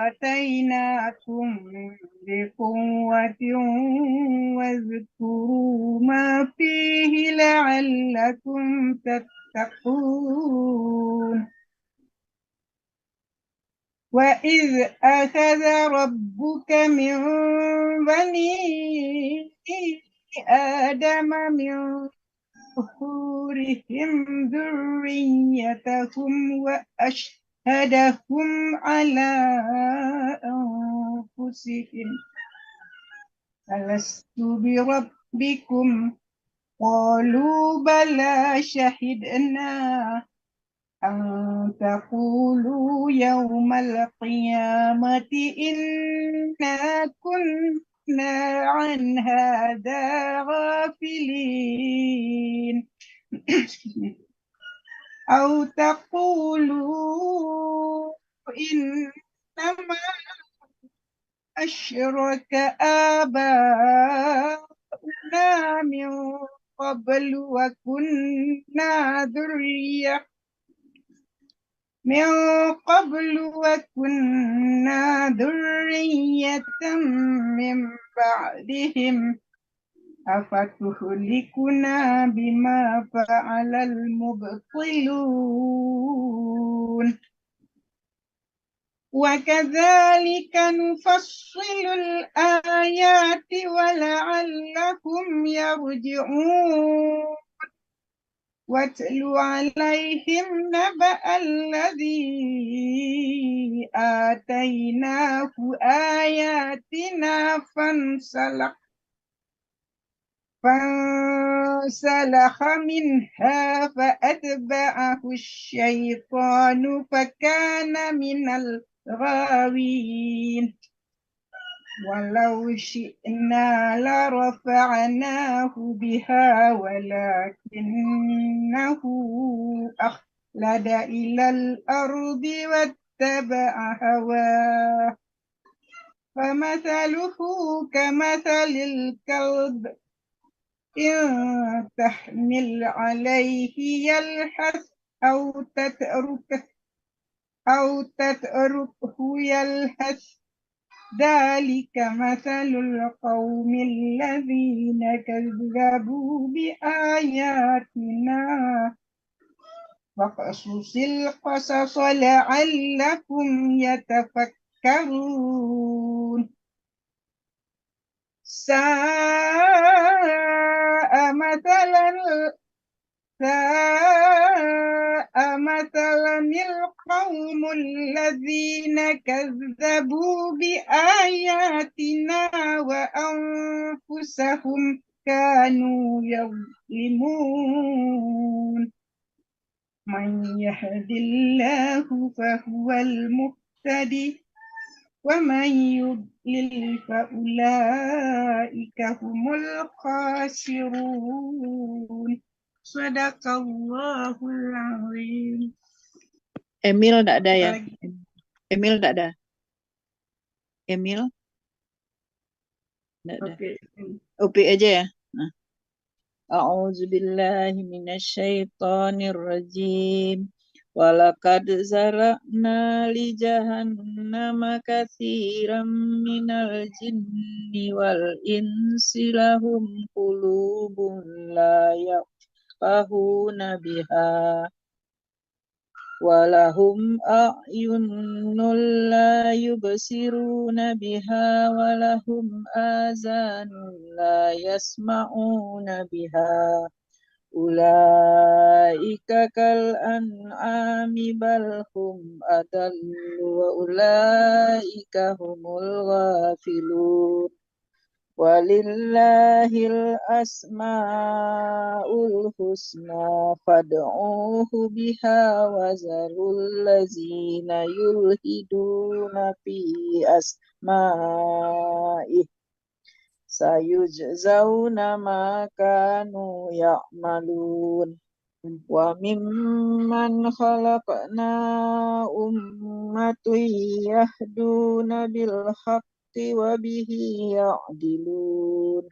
آتيناكم بقوة واذكروا ما فيه لعلكم تتقون وإذ أخذ ربك من بني آدم من ظهورهم ذريتهم وأشهدهم على أنفسهم ألست بربكم قالوا بلى شهدنا أن تقولوا يوم القيامة إنا كنا عن هذا غافلين أو تقولوا إنما أشرك آباؤنا من قبل وكنا ذرية من بعدهم أفتهلكنا بما فعل المبطلون وكذلك نفصل الآيات ولعلهم يرجعون واتل عليهم نبأ الذي آتيناه آياتنا فانسلخ منها فأتبعه الشيطان فكان من الغاوين ولو شئنا لرفعناه بها ولكنه أخلد إلى الأرض واتبع هواه فمثله كمثل الكلب إن تحمل عليه يلحث أو أو تتركه يلهث ذلك مثل القوم الذين كذبوا بآياتنا فاقصص القصص لعلكم يتفكرون ساء مثلا القوم الذين كذبوا بآياتنا وأنفسهم كانوا يظلمون من يهد الله فهو المهتدي ومن يضلل فأولئك هم الخاسرون Sadaqallahul azim. Emil tidak ada ya? Lagi. Emil tidak ada. Emil tidak ada. Oke. Upi aja ya. Nah. A'udzu billahi minasyaitonir rajim. Walaqad zara'na li jahannama katsiran minal jinni wal insi lahum qulubun la yafqahuna biha walahum a'yunun la yubsiruna biha walahum azanun la yasma'una biha ulaika kal an'ami bal hum adallu wa ulaika humul ghafilun walillahil asma'ul husna fad'uhu biha wa zarul lazina yulhiduna fi asma'ih sayujzauna ma kanu ya'malun wa mimman khalaqna ummatun yahduna bil haqqi wa bihi ya'dilun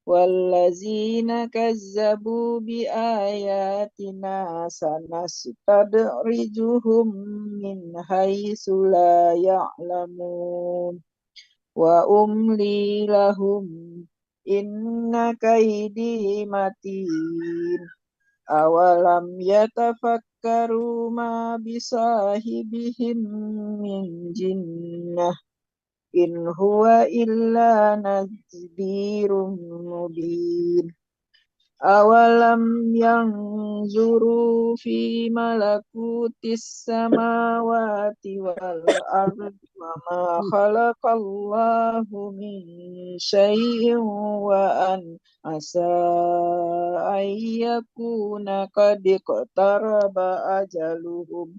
wallazina kazzabu bi ayatina sanastadrijuhum min haitsu la ya'lamun wa umli lahum inna kaidi matin awalam yatafakkaru ma bisahibihim min jinnah in huwa illa nadhirun mubin awalam yanzuru fi malakutis samawati wal ardi wa ma khalaqallahu min syai'in wa an asa ayyakuna qad iqtaraba ajaluhum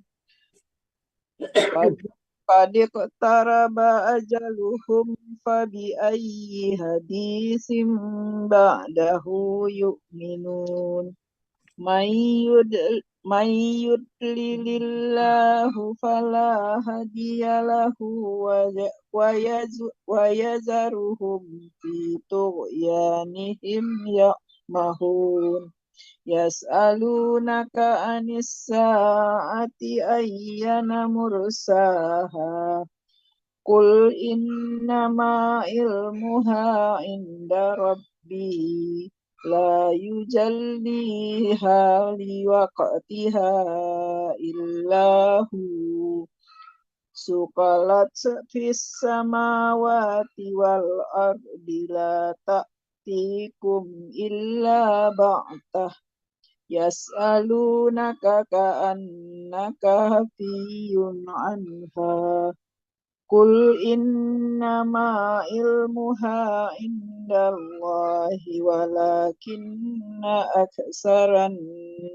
qad iqtaraba ajaluhum fabi ayyi hadisim ba'dahu yu'minun man yudlilillahu fala hadiyalahu wa yazaruhum fi tughyanihim ya'mahun yas'alunaka anis sa'ati ayyana mursaha qul innama ilmuha inda rabbi la yujalliha liwaqtiha illahu suqalat fis samawati wal ardi la ta'tikum illa ba'tah yas'alunaka ka'annaka hafiyun anha qul innama ilmuha indallahi walakinna aksaran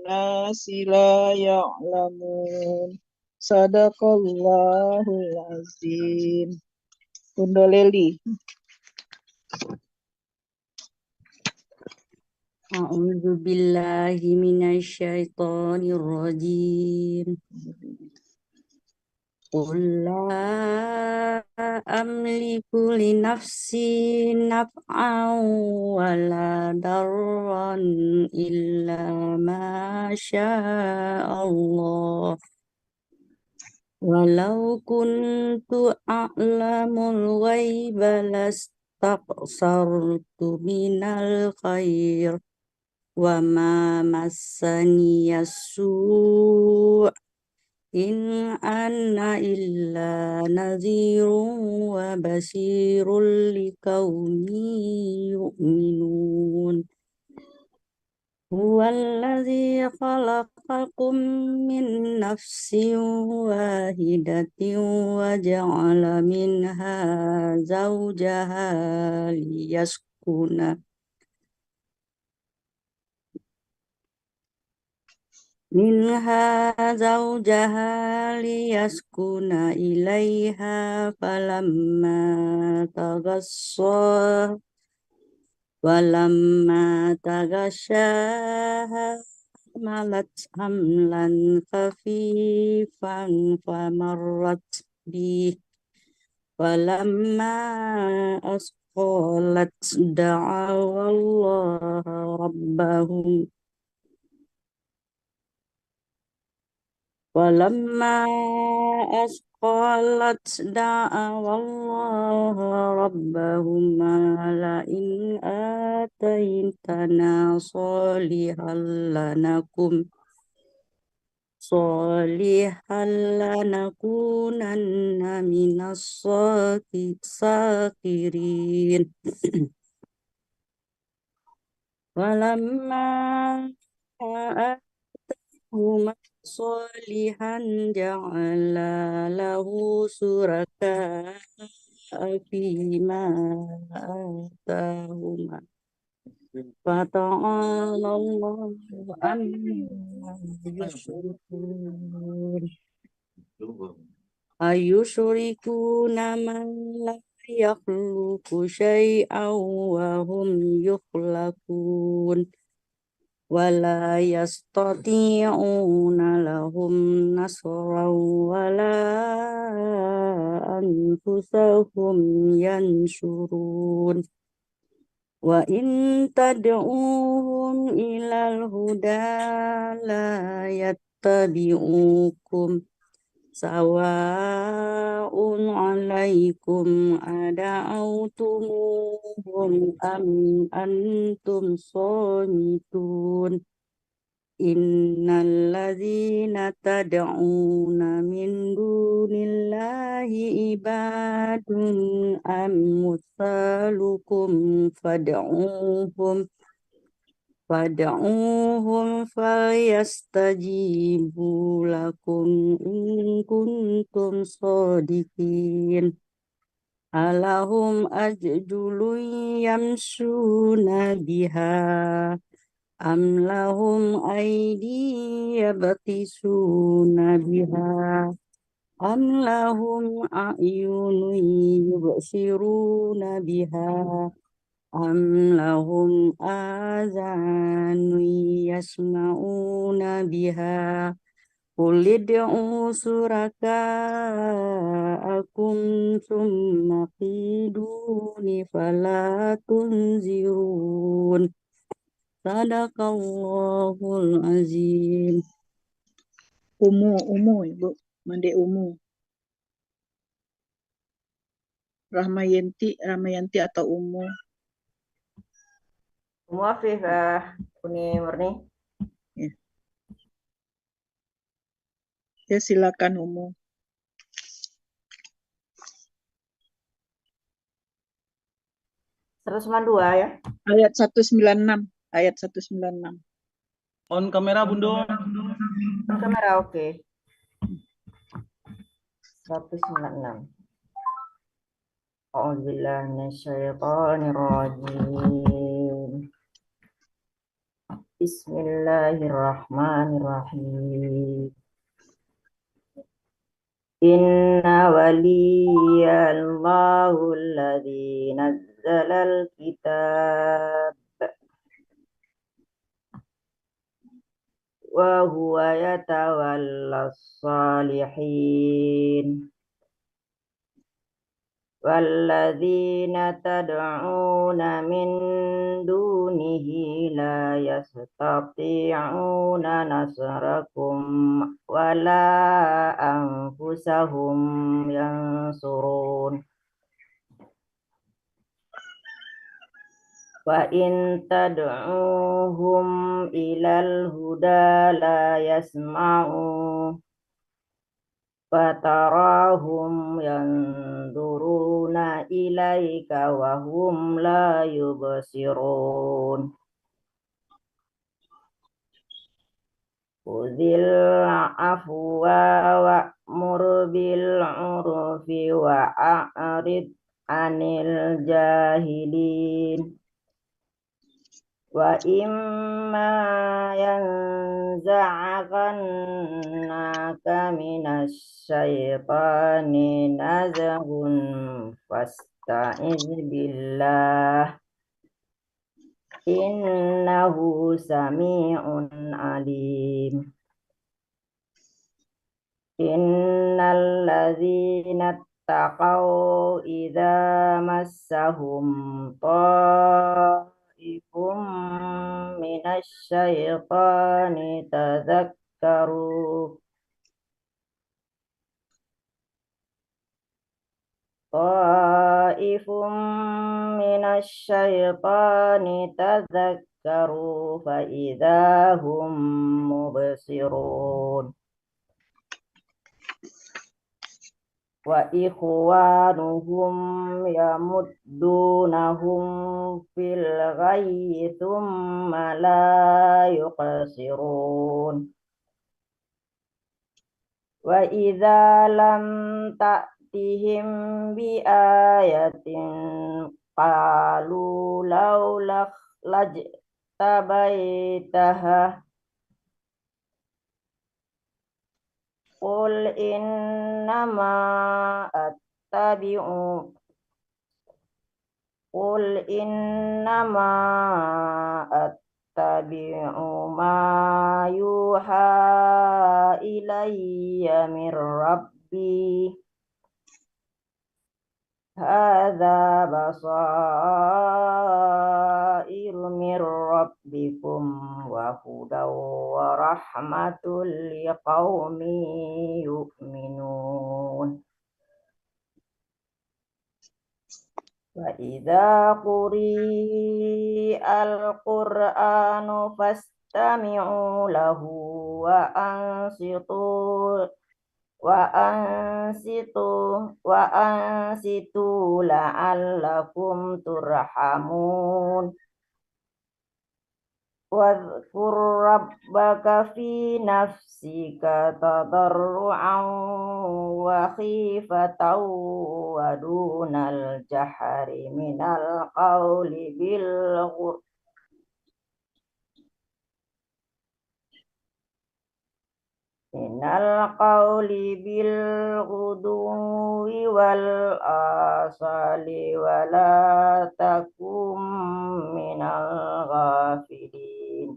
nasi la ya'lamun sadaqallahul azim. Bunda Leli. A'udzu billahi minasyaitonir rajim. Qul la amliku li nafsi naf'an wa la darran illa ma syaa Allah. Walau kuntu a'lamul ghaiba lastaqsartu minal khair wa ma massani yasu' in ana illa nadhirun wa basirul liqaumin yu'minun. Huwallazi khalaqakum min nafsin wahidatin wa ja'ala minha zawjaha liyaskuna ilaiha falamma taghashaha malat hamlan khafifan famarrat bi falamma asqalat da'awallaha rabbahum falamma asqalat da'awallaha rabbahuma la in ataitana solihan lanakunanna minas sakirin. Walamma huma solihan ja'ala lahu suraka fima atahuma fata'ala Allahu amma yushrikun ayushrikuna man la yakhluqu syai'an wa hum yukhlaqun wala yastati'una lahum nasran wala anfusahum yansurun wa in tad'uhum ilal huda la yattabi'ukum sawa'un 'alaikum ada'awtumuhum am antum samitun innal ladzina tad'una min dunillahi ibadun amsalukum fad'uhum falyastajibu lakum in kuntum shadiqin alahum ajjulun yamshuna biha am lahum aydi yabtisuna biha am lahum a'yunun yubsiruna biha am lahum azanun yasma'una biha qul id'u suraka'akum summa qiduni fala tunzirun. Sadaqallahul azim. Umu Ibu, Mande Umu. Rahmayanti atau Umu. Umu Afifah, Uni Murni. Ya silakan Umu. dua ya. Ayat 196. Ayat 196. On kamera, Bunda. On kamera, oke. 196. A'udzubillahi minasyaitonirrajim. Bismillahirrahmanirrahim. Inna waliyallahu alladzi nazzalal kitab wa huwa yatawallas salihin. والذين تدعون من دونه لا يستطيعون نصركم ولا أنفسهم ينصرون وإن تدعوهم إلى الهدى لا يسمعوا فتراهم ينظرون إليك وهم لا يبصرون خذ العفو وأمر بالعرف وأعرض عن الجاهلين وإما ينزعغنك من الشيطان نزغ فاستعذ بالله إنه سميع عليم إن الذين اتقوا إذا مسهم طائف من الشيطان تذكروا طائف من الشيطان تذكروا فإذا هم مبصرون وإخوانهم يمدونهم في الغي ثم لا يقصرون وإذا لم تأتهم بآية قالوا لولا اجتبيتها قل إنما أتبع ما يوحى إلي من ربي هذا بصائر من ربكم وهدى ورحمة لقوم يؤمنون وإذا قرئ القرآن فاستمعوا له وأنصتوا لعلكم ترحمون واذكر ربك في نفسك تضرعا وخيفة ودون الجهر من القول بالغدو والآصال ولا تكن من الغافلين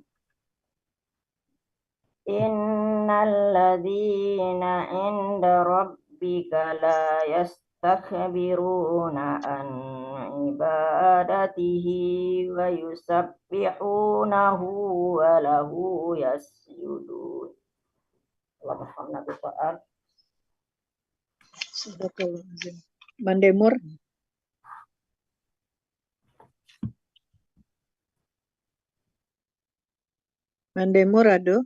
إن الذين عند ربك لا يستكبرون عن عبادته ويسبحونه وله يسجدون. Allahumma bi'al. Sadaqallahul Mandemur. Mandemur ado.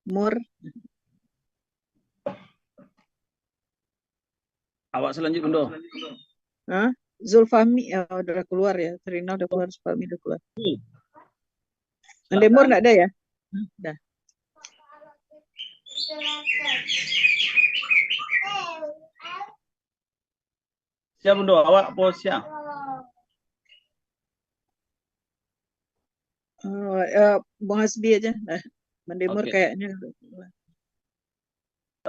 Mur. Awak selanjutnya, Bundo. Hah? Zulfahmi udah keluar ya. Trina udah keluar, Zulfahmi udah keluar. Mandemur enggak ada ya? Udah. Siap, Bundo. Awak pos siap. Bung Hasbi aja. Nah, Mandemur kayaknya.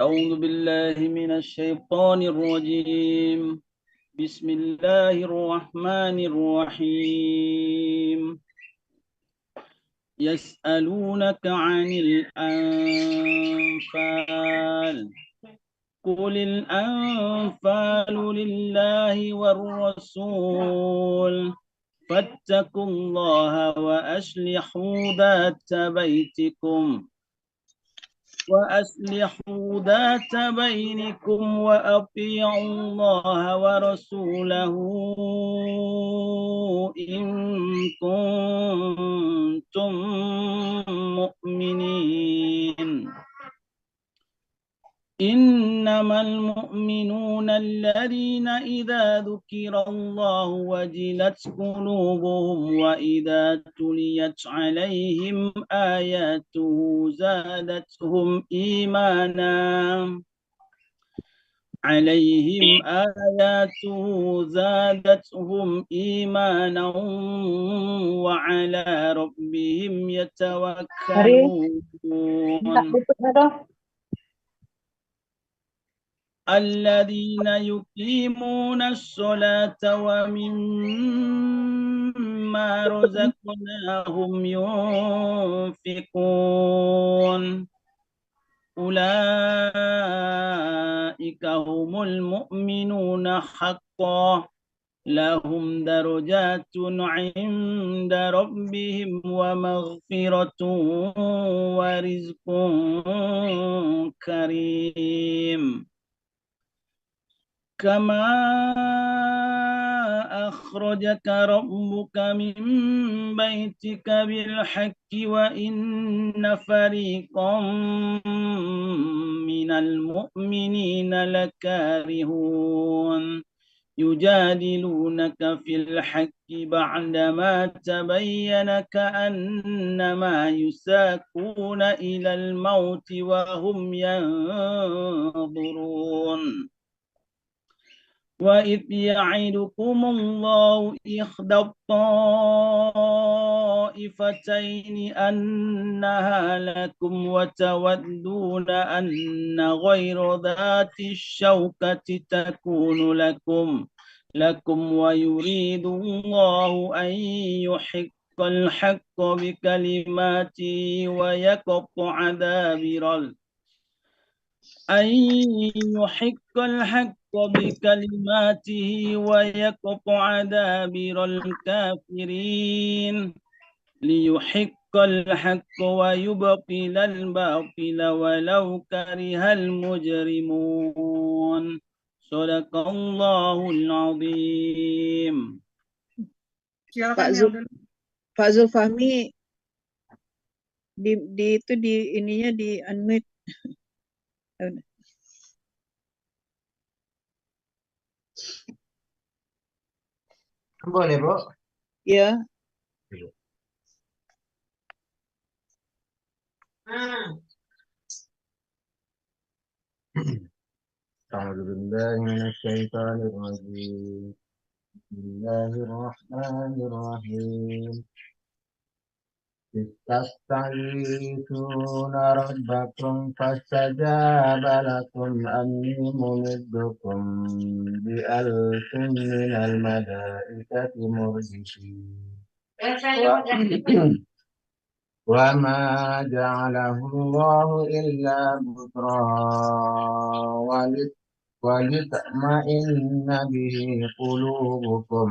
A'udzu billahi minasy syaithanir rajim. Bismillahirrahmanirrahim. Yas'alunaka 'anil anfal. قل الأنفال لله والرسول فاتقوا الله وأصلحوا ذات بينكم وأطيعوا الله ورسوله إن كنتم مؤمنين. إنما المؤمنون الذين إذا ذكر الله وجلت قلوبهم وإذا تليت عليهم آياته زادتهم إيمانا وعلى ربهم يتوكلون. الذين يقيمون الصلاة ومما رزقناهم ينفقون أولئك هم المؤمنون حقا لهم درجات عند ربهم ومغفرة ورزق كريم. كما أخرجك ربك من بيتك بالحق وإن فريقا من المؤمنين لكارهون يجادلونك في الحق بعدما تبين كأنما يساقون إلى الموت وهم ينظرون. وإذ يعدكم الله إحدى الطائفتين أنها لكم وتودون أن غير ذات الشوكة تكون لكم ويريد الله أن يحق الحق بكلماته ويقطع دابر الكافرين ليحق الحق ويبطل الباطل ولو كره المجرمون. صدق الله العظيم. Silakan ya. Pak Zulfahmi di ininya di unmute. Boleh, Bu? Ya. A'udzubillahi minasyaitonir rajim. Bismillahirrahmanirrahim. تستغيثون ربكم فاستجاب لكم أني ممدكم بألف من الملائكة مردفين وما جعله الله إلا بشرى ولتطمئن به قلوبكم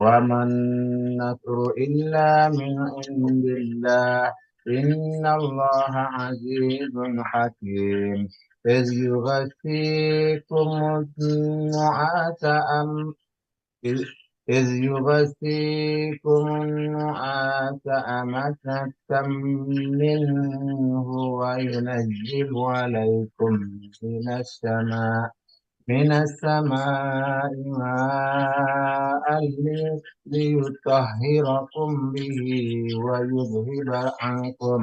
وما النصر إلا من عند الله إن الله عزيز حكيم. إذ يغشيكم النعاس أمنة منه وينزل عليكم من السماء ماء ليطهركم به ويذهب عنكم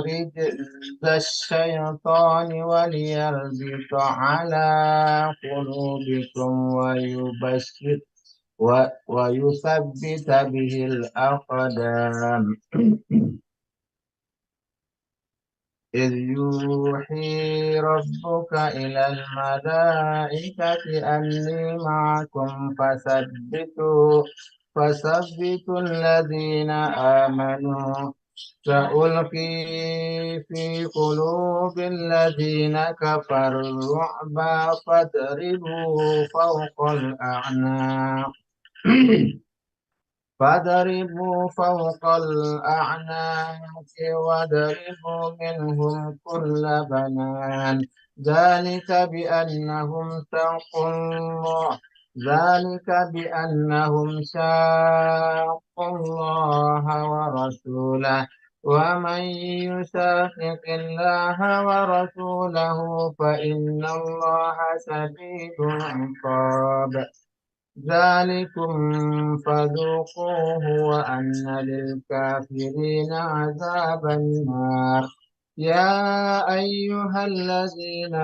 رجز الشيطان وليربط على قلوبكم ويثبت به الأقدام. إذ يوحي ربك إلى الملائكة أني معكم فثبتوا الذين آمنوا سألقي في قلوب الذين كفروا الرعب فاضربوا فوق الأعناق واضربوا منهم كل بنان ذلك بأنهم شاقوا الله ورسوله ومن يشاقق الله ورسوله فإن الله شديد العقاب ذلكم فذوقوه وأن للكافرين عذاب النار يا أيها الذين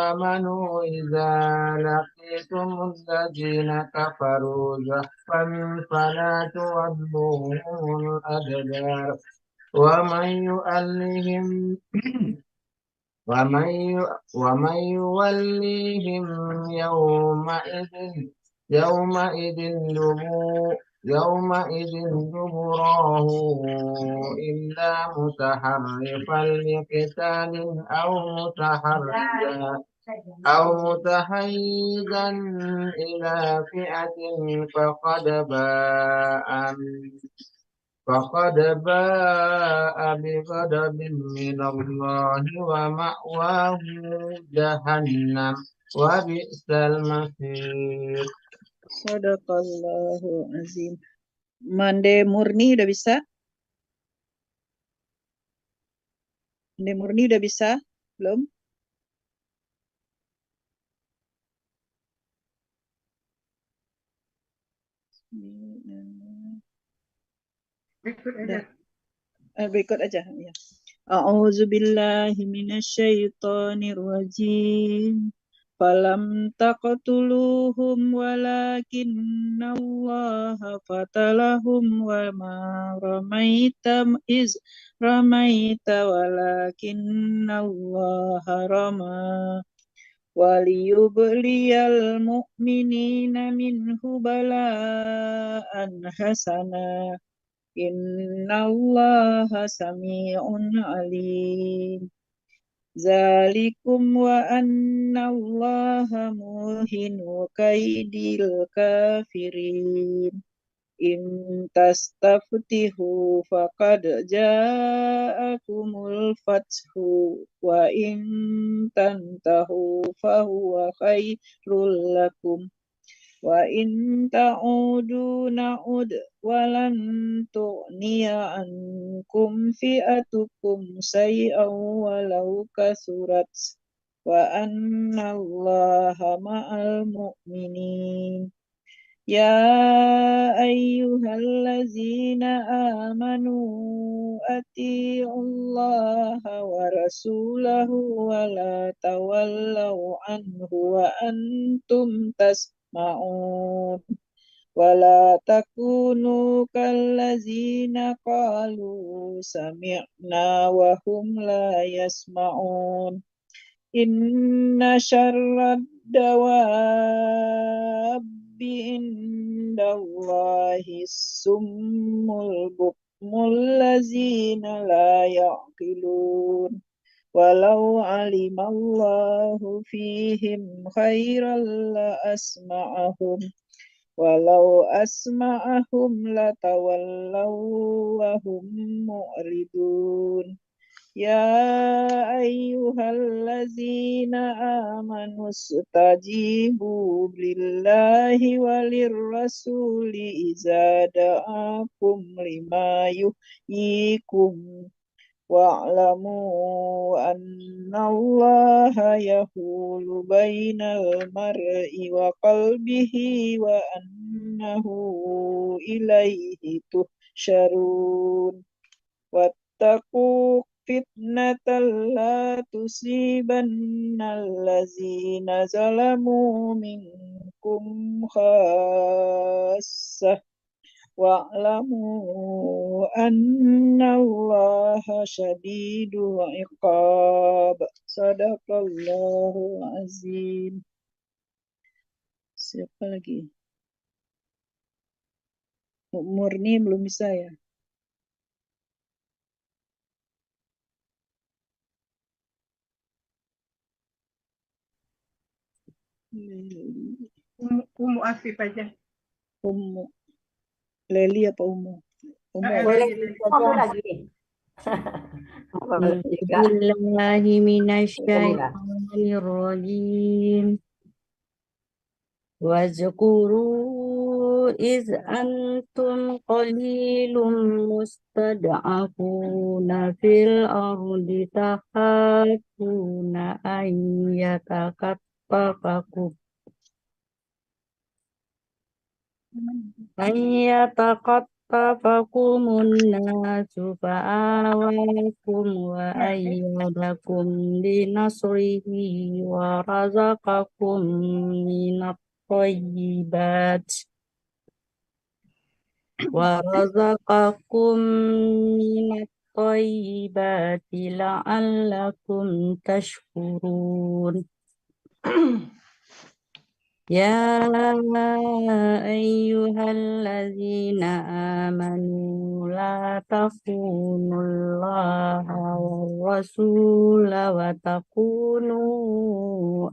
آمنوا إذا لقيتم الذين كفروا زحفا فلا تولوهم الأدبار ومن يوليهم يومئذ دبراه إلا متحرفا لقتال أو متحيزا إلى فئة فقد باء بغضب من الله ومأواه جهنم وبئس المصير. Sadaqallahu azim. Mande Murni udah bisa? Mande Murni udah bisa? Belum? Ikut aja. Berikut aja. Ya. A'udzu billahi minasyaitonir rajim. Falam taqtuluhum walakinallaha fatalahum wa ma ramaita iz ramaita walakinallaha rama waliyubliyal mu'minina minhu bala'an hasana innallaha sami'un alim. Zalikum wa annallaha muhinu kaidil kafirin. In tastaftihu faqad ja'akumul fathu wa in tantahu fahuwa khairul lakum wa in ta'udu na'ud walan tu'niya ankum fi'atukum say'aw walau kasurat wa annallaha ma'al mu'minin. Ya ayyuhallazina amanu ati'ullaha wa rasulahu wa la tawallaw anhu wa antum tasma'un wa la takunu kallazina qalu sami'na wa hum la yasma'un. Inna syarrad dawabbi indallahi summul bukmul lazina la ya'qilun. Walau alimallahu fihim khairan la asma'ahum. Walau asma'ahum la tawallaw wa hum mu'ridun. Ya ayyuhallazina amanu stajibu lillahi walir rasuli iza da'akum lima yuhyikum wa'lamu annallaha yahulu bainal mar'i wa qalbihi wa annahu ilaihi tuhsyarun. Wattaqu fitnatan la tusibanna allazina zalamu minkum khassah wa'lamu annallaha syadidul iqab. Sadaqallahu azim. Siapa lagi? Murni belum bisa ya. Umu Afif aja. Umu. Leli apa Umu? Umu. Boleh Leli. Kamu saja. lagi. Tiga. Billahi minasyaitonir rajim. Wazkuru iz antum qalilum mustad'afuna fil ardi takhafuna an yatakattafakumun nasu fa'awakum wa ayyadakum binasrihi wa razaqakum minat thayyibat la'allakum tashkurun. Ya ayyuhalladzina amanu la takhumullaha war rasula wa takunu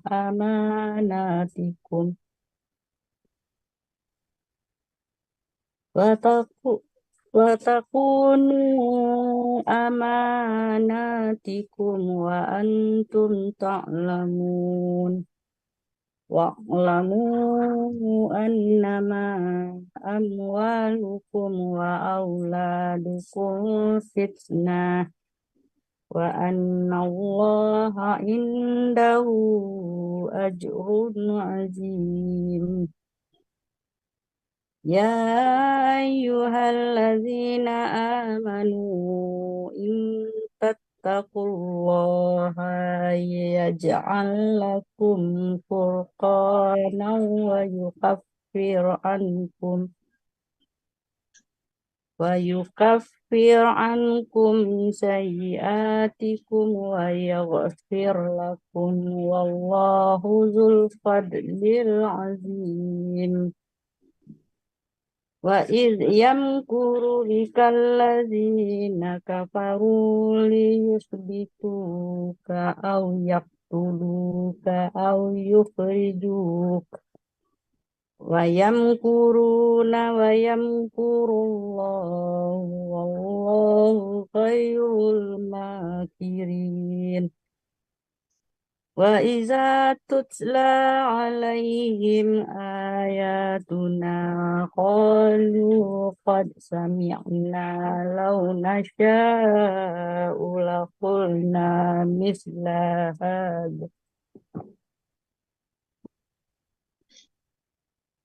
amanatikum wa antum ta'lamun. Wa'lamu annama amwalukum wa auladukum fitnah wa annallaha indahu ajrun azim. Ya ayyuhalladzina amanu in tattaqullaha yaj'al lakum furqanan wa yukaffir ankum sayyi'atikum wa yaghfir lakum wallahu dzul fadlil azim. Wa idh yamkuru bikal ladzina kafaru liyusbituka aw yaqtuluka aw yukhrijuka wa yamkuruna wa yamkurullahu wallahu khairul makirin. Wa iza tutla alaihim ayatuna qalu qad sami'na law nasha'u laqulna misla hadha.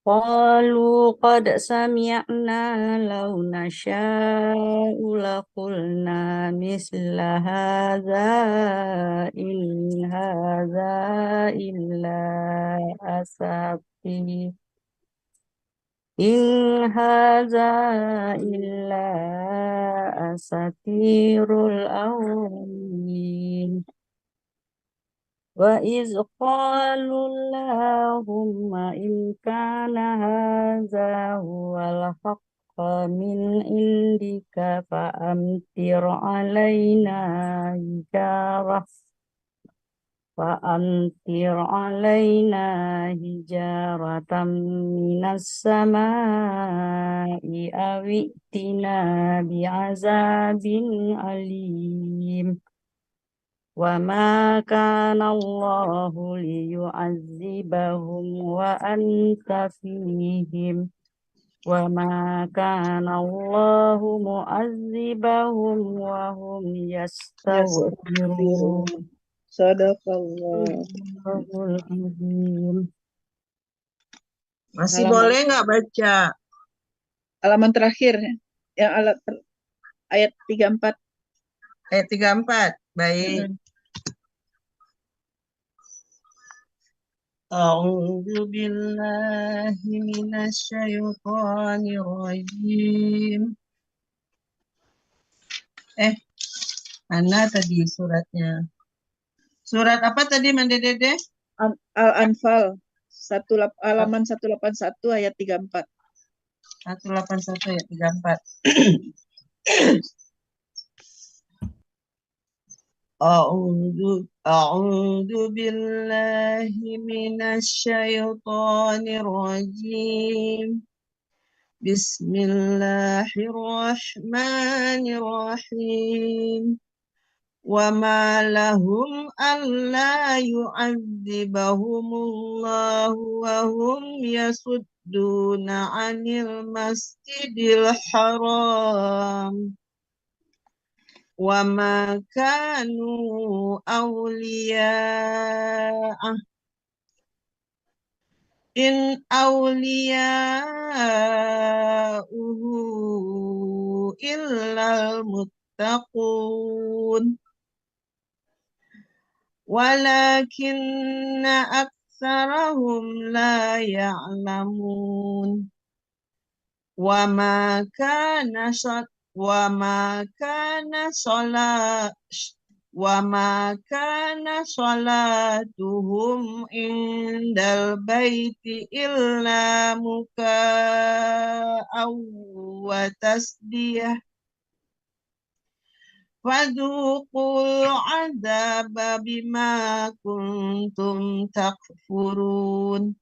Qalu qad sami'na law nasha'u laqulna misla hadha in hadha illa asatirul awwalin. Wa iz qalu Allahumma in kana hadza huwal haqqa min indika fa amtir alaina hijaratan minas samai awi'tina bi'azabin alim. Wa ma kana Allahu liyu'azzibahum wa anta fihim wa ma kana Allahu mu'azzibahum wa hum yastaghfirun. Sadaqallah. Masih boleh nggak baca? Halaman terakhir yang ayat 34. Ayat 34. Baik. A'udzu billahi minasyaitonir rajim. Mana tadi suratnya? Surat apa tadi, Mande Dede? Al-Anfal halaman 181 ayat 34. 181 ya, 34. A'udzu billahi minasyaitonir rajim. Bismillahirrahmanirrahim. Wa ma lahum alla yu'adzibahumullahu wa hum yasudduna 'anil masjidil haram. Wa ma kanu awliya'ah in awliya'uhu illal muttaqun walakinna aktsarahum la ya'lamun wa ma kana salatuhum indal baiti illa muka'aw wa tasdiyah fadhuqul adzaba bima kuntum takfurun.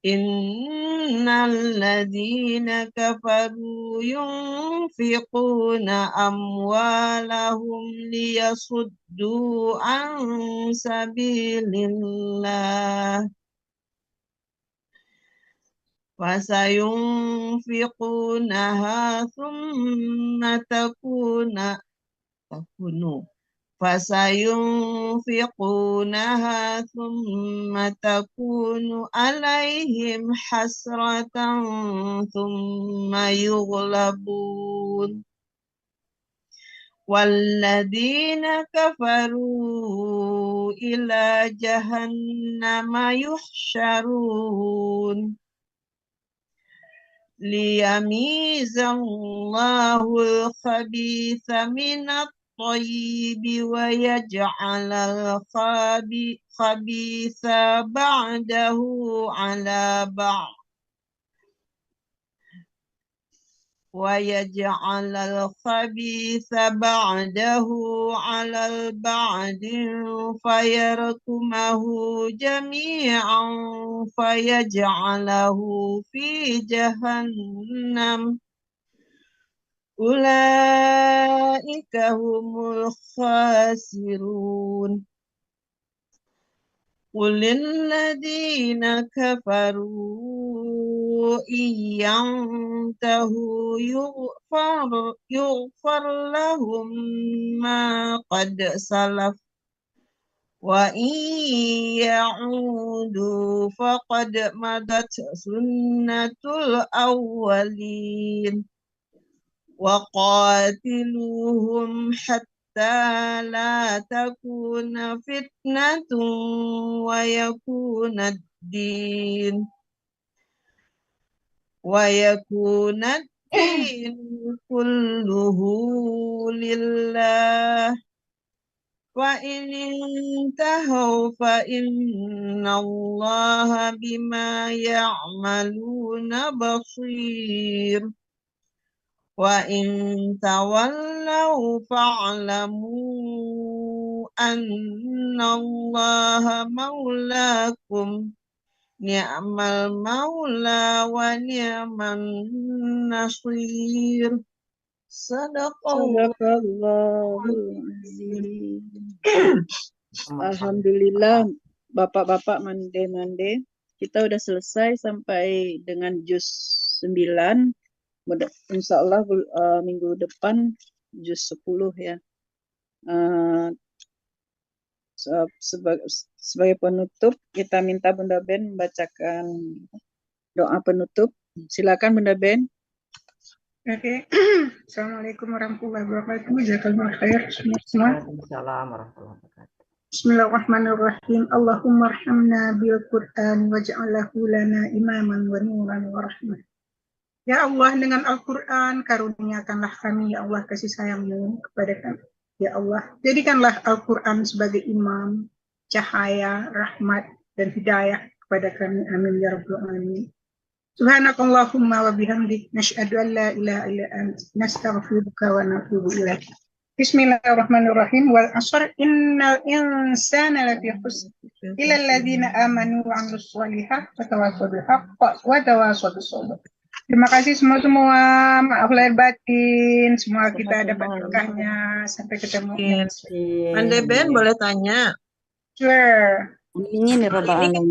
Innal ladzina kafaru yunfiquna amwalahum liyasuddu an sabilillah fasayunfiqunaha thumma takunu alaihim hasratan thumma yughlabun walladzina kafaru ila jahannama yuhsyarun liyamizallahul khabitha minat tayyibi wa yaj'alal khabitha ba'dahu ala ba'd fayarkumahu jami'an fayaj'alahu fi jahannam ulaika humul khasirun. Qulil ladzina kafaru iyantahu yughfar lahum ma qad salaf wa ya'udu faqad madat sunnatul awwalin wa qatiluhum hatta la takuna fitnatun wa yakuna ad-din kulluhu lillah wa in intahu fa innallaha bima ya'maluna basir. Wa in tawallaw fa'lamu annallaha maulakum ni'mal maula wa ni'man nasir. Sadaqallahul azim. Alhamdulillah, Bapak-bapak mande-mande, kita udah selesai sampai dengan juz 9. Insya Allah minggu depan juz 10 ya. Sebagai penutup kita minta Bunda Ben membacakan doa penutup. Silakan Bunda Ben. Oke. Assalamualaikum warahmatullahi wabarakatuh. Jazakallahu khair semua. Waalaikumsalam warahmatullahi wabarakatuh. Bismillahirrahmanirrahim. Allahumma arhamna bil Qur'an waj'alhu lana imaman wa nuran wa rahmah. Ya Allah, dengan Al-Quran, karuniakanlah kami, ya Allah, kasih sayang-Mu kepada kami. Ya Allah, jadikanlah Al-Quran sebagai imam, cahaya, rahmat, dan hidayah kepada kami. Amin, ya Rabbal Alamin. Subhanakallahumma wa bihamdik nashhadu an la ilaha illa anta nastaghfiruka wa natubu ilaik. Bismillahirrahmanirrahim. Wal 'ashr innal insana lafi khusr illa alladziina aamanu wa 'amilus shalihaati wa tawassaw bil haqqi wa tawassaw bis sabr. Terima kasih semua. Maaf lahir batin. Semua kita dapat berkahnya. Sampai ketemu. Mande Ben boleh tanya? Sure. Amin ya rabbal alamin.